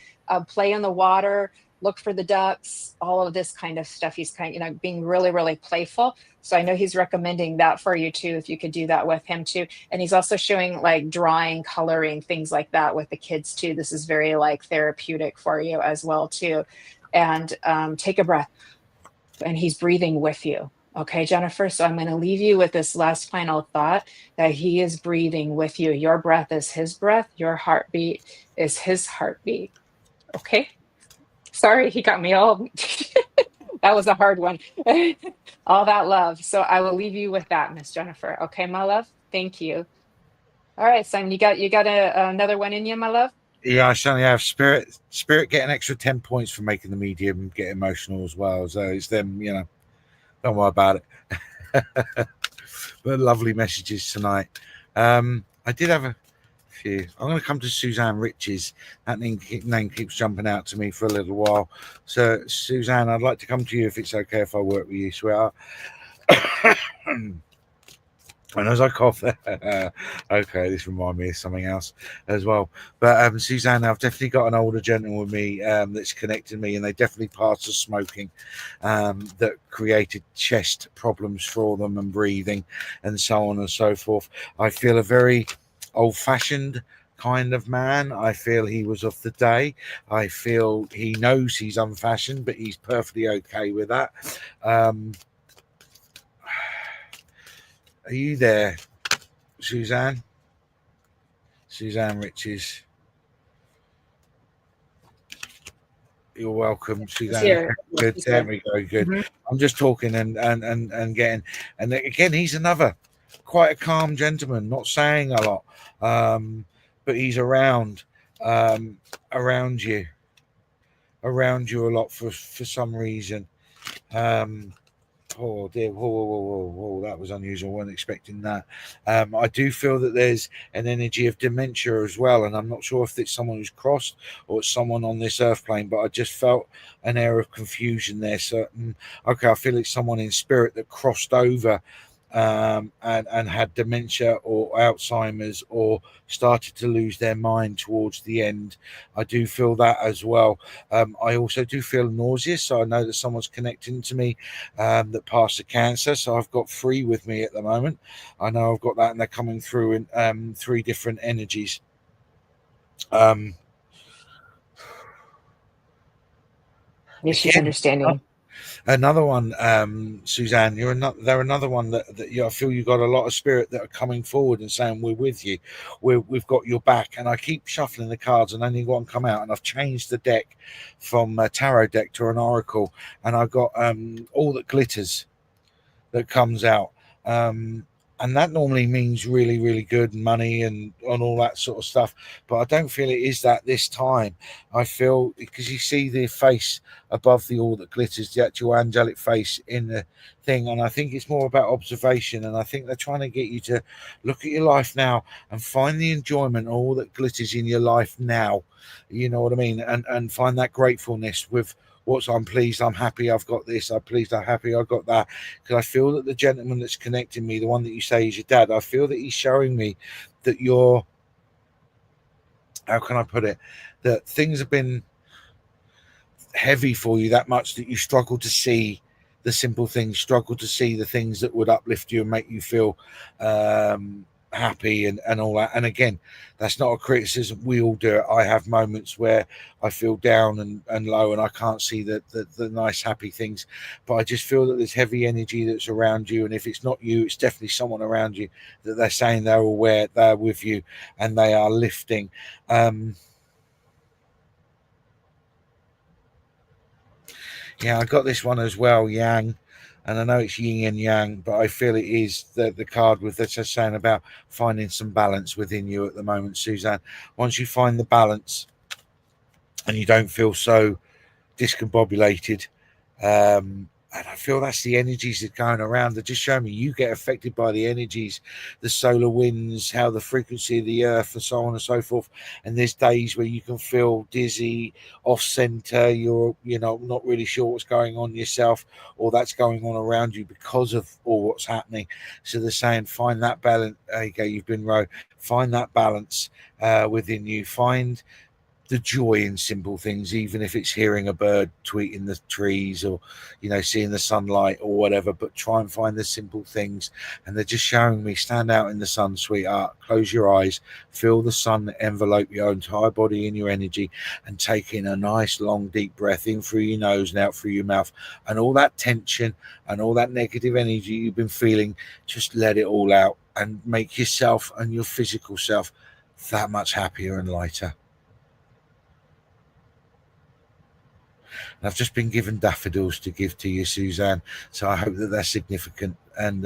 Play in the water. Look for the ducks. All of this kind of stuff. He's being really, really playful. So I know he's recommending that for you too, if you could do that with him too. And he's also showing like drawing, coloring, things like that with the kids too. This is very like therapeutic for you as well too. And take a breath. And he's breathing with you. Okay, Jennifer. So I'm going to leave you with this last final thought, that he is breathing with you. Your breath is his breath. Your heartbeat is his heartbeat. Okay. Sorry, he got me all. That was a hard one. All that love. So I will leave you with that, Miss Jennifer. Okay, my love. Thank you. All right, Simon, you got another one in you, my love? Yeah, I certainly have. Spirit get an extra 10 points for making the medium get emotional as well. So it's them, don't worry about it. But lovely messages tonight. I did have a few. I'm going to come to Suzanne Riches. That name keeps jumping out to me for a little while. So, Suzanne, I'd like to come to you if it's okay if I work with you, sweetheart. And as I cough, okay, this reminds me of something else as well. But Suzanne, I've definitely got an older gentleman with me that's connected me, and they definitely passed the smoking that created chest problems for them and breathing and so on and so forth. I feel a very old-fashioned kind of man. I feel he was of the day. I feel he knows he's unfashioned, but he's perfectly okay with that. Are you there, Suzanne? Suzanne Riches. You're welcome, Suzanne. Good. There we go. Good. Mm-hmm. I'm just talking and getting, and again, he's another quite a calm gentleman, not saying a lot, but he's around you a lot for some reason. Oh dear, whoa, that was unusual. I wasn't expecting that. I do feel that there's an energy of dementia as well, and I'm not sure if it's someone who's crossed or it's someone on this earth plane, but I just felt an air of confusion there. So, okay, I feel it's someone in spirit that crossed over and had dementia or Alzheimer's or started to lose their mind towards the end. I do feel that as well. I also do feel nauseous, so I know that someone's connecting to me that passed the cancer. So I've got 3 with me at the moment. I know I've got that, and they're coming through in 3 different energies. Yes, she's understanding. Another one, Suzanne, they're another one that I feel you got a lot of spirit that are coming forward and saying we're with you, we've got your back. And I keep shuffling the cards and only one come out, and I've changed the deck from a tarot deck to an oracle, and I've got all that glitters that comes out. And that normally means really, really good money and all that sort of stuff. But I don't feel it is that this time. I feel, because you see the face above the all that glitters, the actual angelic face in the thing. And I think it's more about observation. And I think they're trying to get you to look at your life now and find the enjoyment, all that glitters in your life now. You know what I mean? And find that gratefulness with I'm pleased, I'm happy, I've got this, I'm pleased, I'm happy, I've got that. Because I feel that the gentleman that's connecting me, the one that you say is your dad, I feel that he's showing me that you're, how can I put it, that things have been heavy for you that much that you struggle to see the simple things, struggle to see the things that would uplift you and make you feel happy and all that. And again, that's not a criticism, we all do it. I have moments where I feel down and low and I can't see the nice happy things, but I just feel that there's heavy energy that's around you, and if it's not you, it's definitely someone around you that they're saying they're aware, they're with you, and they are lifting. Yeah, I got this one as well, Yang. And I know it's yin and yang, but I feel it is the card with that's just saying about finding some balance within you at the moment, Suzanne. Once you find the balance and you don't feel so discombobulated, and I feel that's the energies that are going around. They're just showing me you get affected by the energies, the solar winds, how the frequency of the earth, and so on and so forth. And there's days where you can feel dizzy, off center. You're, not really sure what's going on yourself, or that's going on around you because of all what's happening. So they're saying find that balance. Okay, you've been right. Find that balance within you. Find the joy in simple things, even if it's hearing a bird tweet in the trees, or seeing the sunlight or whatever. But try and find the simple things. And they're just showing me, stand out in the sun, sweetheart, close your eyes, feel the sun envelope your entire body in your energy, and take in a nice long deep breath in through your nose and out through your mouth. And all that tension and all that negative energy you've been feeling, just let it all out and make yourself and your physical self that much happier and lighter. I've just been given daffodils to give to you, Suzanne, so I hope that they're significant, and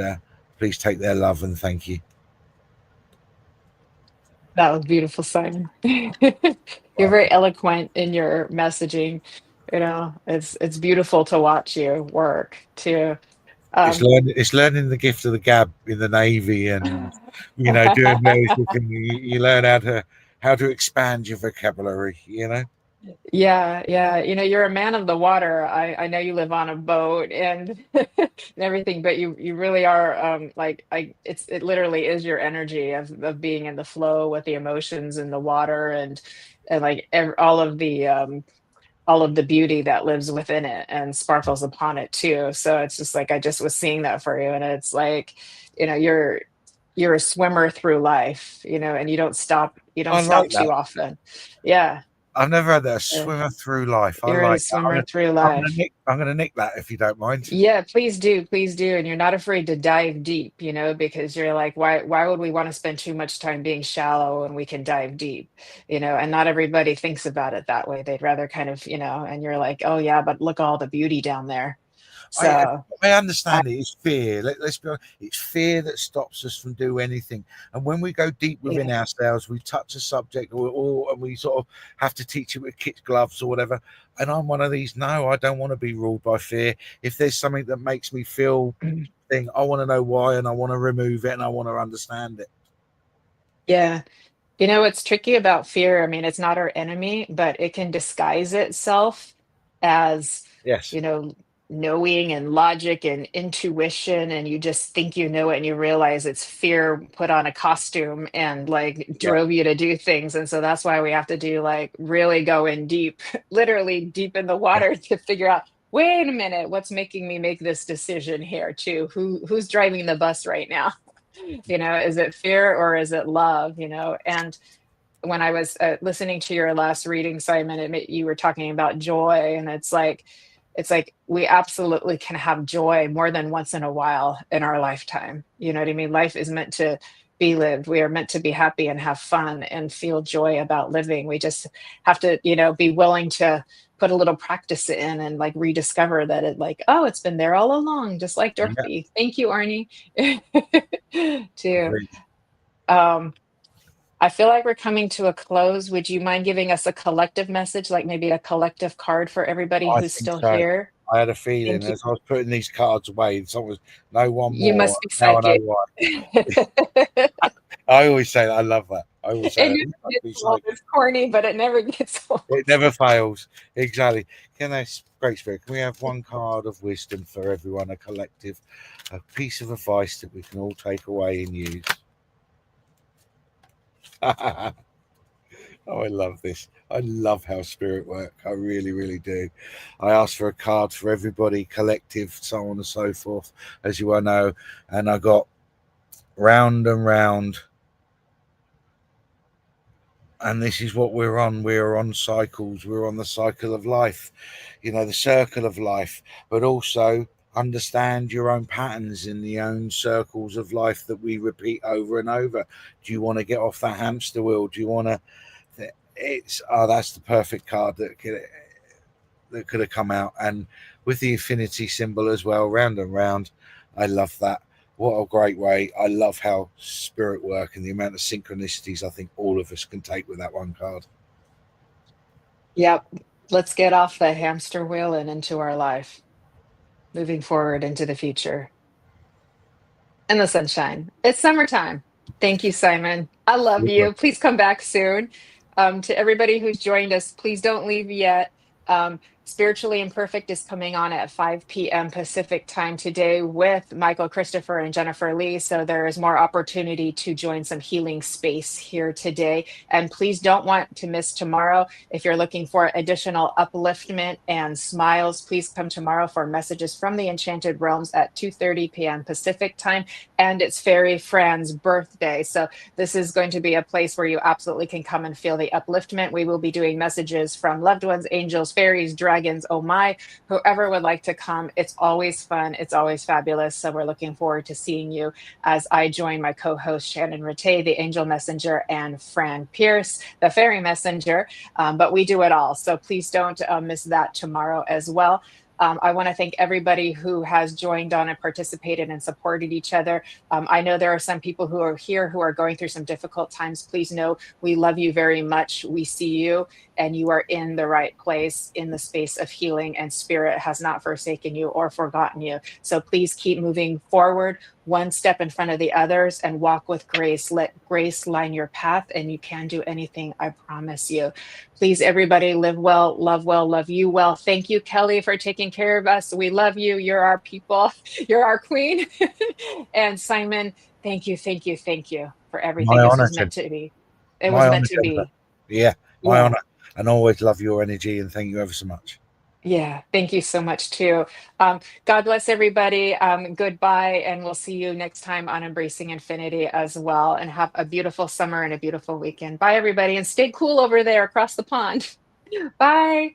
please take their love and thank you. That was beautiful, Simon. You're very eloquent in your messaging. It's beautiful to watch you work too. It's learning the gift of the gab in the Navy, and doing various things. You learn how to expand your vocabulary. Yeah. You're a man of the water. I know you live on a boat and and everything, but you really are it literally is your energy of being in the flow with the emotions and the water and like all of the beauty that lives within it and sparkles upon it too. So it's just like I just was seeing that for you, and it's like, you're a swimmer through life, and you don't I like stop that. too often. Yeah. I've never had that, a uh, swimmer through life. I You're a like swimmer that. through I'm gonna life. nick. I'm gonna nick that if you don't mind. Yeah, please do, please do. And you're not afraid to dive deep, because you're like, why would we want to spend too much time being shallow when we can dive deep? And not everybody thinks about it that way. They'd rather kind of, and you're like, oh yeah, but look all the beauty down there. I So I understand it. It's fear. Let's be honest. It's fear that stops us from doing anything. And when we go deep within yeah. ourselves, we touch a subject, and we sort of have to teach it with kid gloves or whatever. And I'm one of these. No, I don't want to be ruled by fear. If there's something that makes me feel thing, I want to know why, and I want to remove it, and I want to understand it. Yeah. What's tricky about fear, I mean, it's not our enemy, but it can disguise itself as, Yes. you know, knowing and logic and intuition, and you just think you know it and you realize it's fear put on a costume and like Yeah. drove you to do things. And so that's why we have to do like really go in deep, literally deep in the water to figure out, wait a minute, what's making me make this decision here too? Who's driving the bus right now? Is it fear or is it love? And when I was listening to your last reading, Simon, you were talking about joy, and it's like we absolutely can have joy more than once in a while in our lifetime. You know what I mean? Life is meant to be lived. We are meant to be happy and have fun and feel joy about living. We just have to, be willing to put a little practice in and like rediscover that it's been there all along, just like Yeah. Dorothy. Thank you, Arnie. Too. Agreed. I feel like we're coming to a close. Would you mind giving us a collective message, like maybe a collective card for everybody I who's think still so. here? I had a feeling Thank you. as I was putting these cards away, and someone was no one You more. must be Now I know psychic. why. I always say that. I love that. I always say It that. never You must be gets old. psychic. It's corny, but it never gets old. It never fails. Exactly. Can I, Great Spirit, can we have one card of wisdom for everyone, a collective, a piece of advice that we can all take away and use? Oh, I love this. I love how spirit work. I really, really do. I asked for a card for everybody, collective, so on and so forth, as you all know. And I got round and round. And this is what we're on. We're on cycles. We're on the cycle of life, the circle of life, but also understand your own patterns in the own circles of life that we repeat over and over. Do you want to get off that hamster wheel? Do you want to? That's the perfect card. that could have come out, and with the infinity symbol as well, round and round. I love that. What a great way. I love how spirit work and the amount of synchronicities I think all of us can take with that one card. Yep. Let's get off the hamster wheel and into our life, moving forward into the future and the sunshine. It's summertime. Thank you, Simon. I love you. Please come back soon. To everybody who's joined us, please don't leave yet. Spiritually Imperfect is coming on at 5 p.m. Pacific time today with Michael Christopher and Jennifer Lee. So there is more opportunity to join some healing space here today. And please don't want to miss tomorrow. If you're looking for additional upliftment and smiles, please come tomorrow for Messages from the Enchanted Realms at 2:30 p.m. Pacific time. And it's Fairy Fran's birthday. So this is going to be a place where you absolutely can come and feel the upliftment. We will be doing messages from loved ones, angels, fairies, dragons, oh my, whoever would like to come. It's always fun. It's always fabulous. So we're looking forward to seeing you as I join my co-host Shannon Rattay, the angel messenger, and Fran Pierce, the fairy messenger. But we do it all. So please don't miss that tomorrow as well. I want to thank everybody who has joined on and participated and supported each other. I know there are some people who are here who are going through some difficult times. Please know we love you very much. We see you, and you are in the right place in the space of healing, and spirit has not forsaken you or forgotten you. So please keep moving forward, one step in front of the others, and walk with grace. Let grace line your path, and you can do anything, I promise you. Please, everybody, live well, love you well. Thank you, Kelly, for taking care of us. We love you. You're our people. You're our queen. And Simon, thank you for everything. My This honor, was meant to be. It my was honor, meant to Jennifer. be. Yeah, my Yeah. honor. And always love your energy, and thank you ever so much. Yeah, thank you so much too. God bless everybody. Goodbye, and we'll see you next time on Embracing Infinity as well. And have a beautiful summer and a beautiful weekend. Bye, everybody, and stay cool over there across the pond. Bye.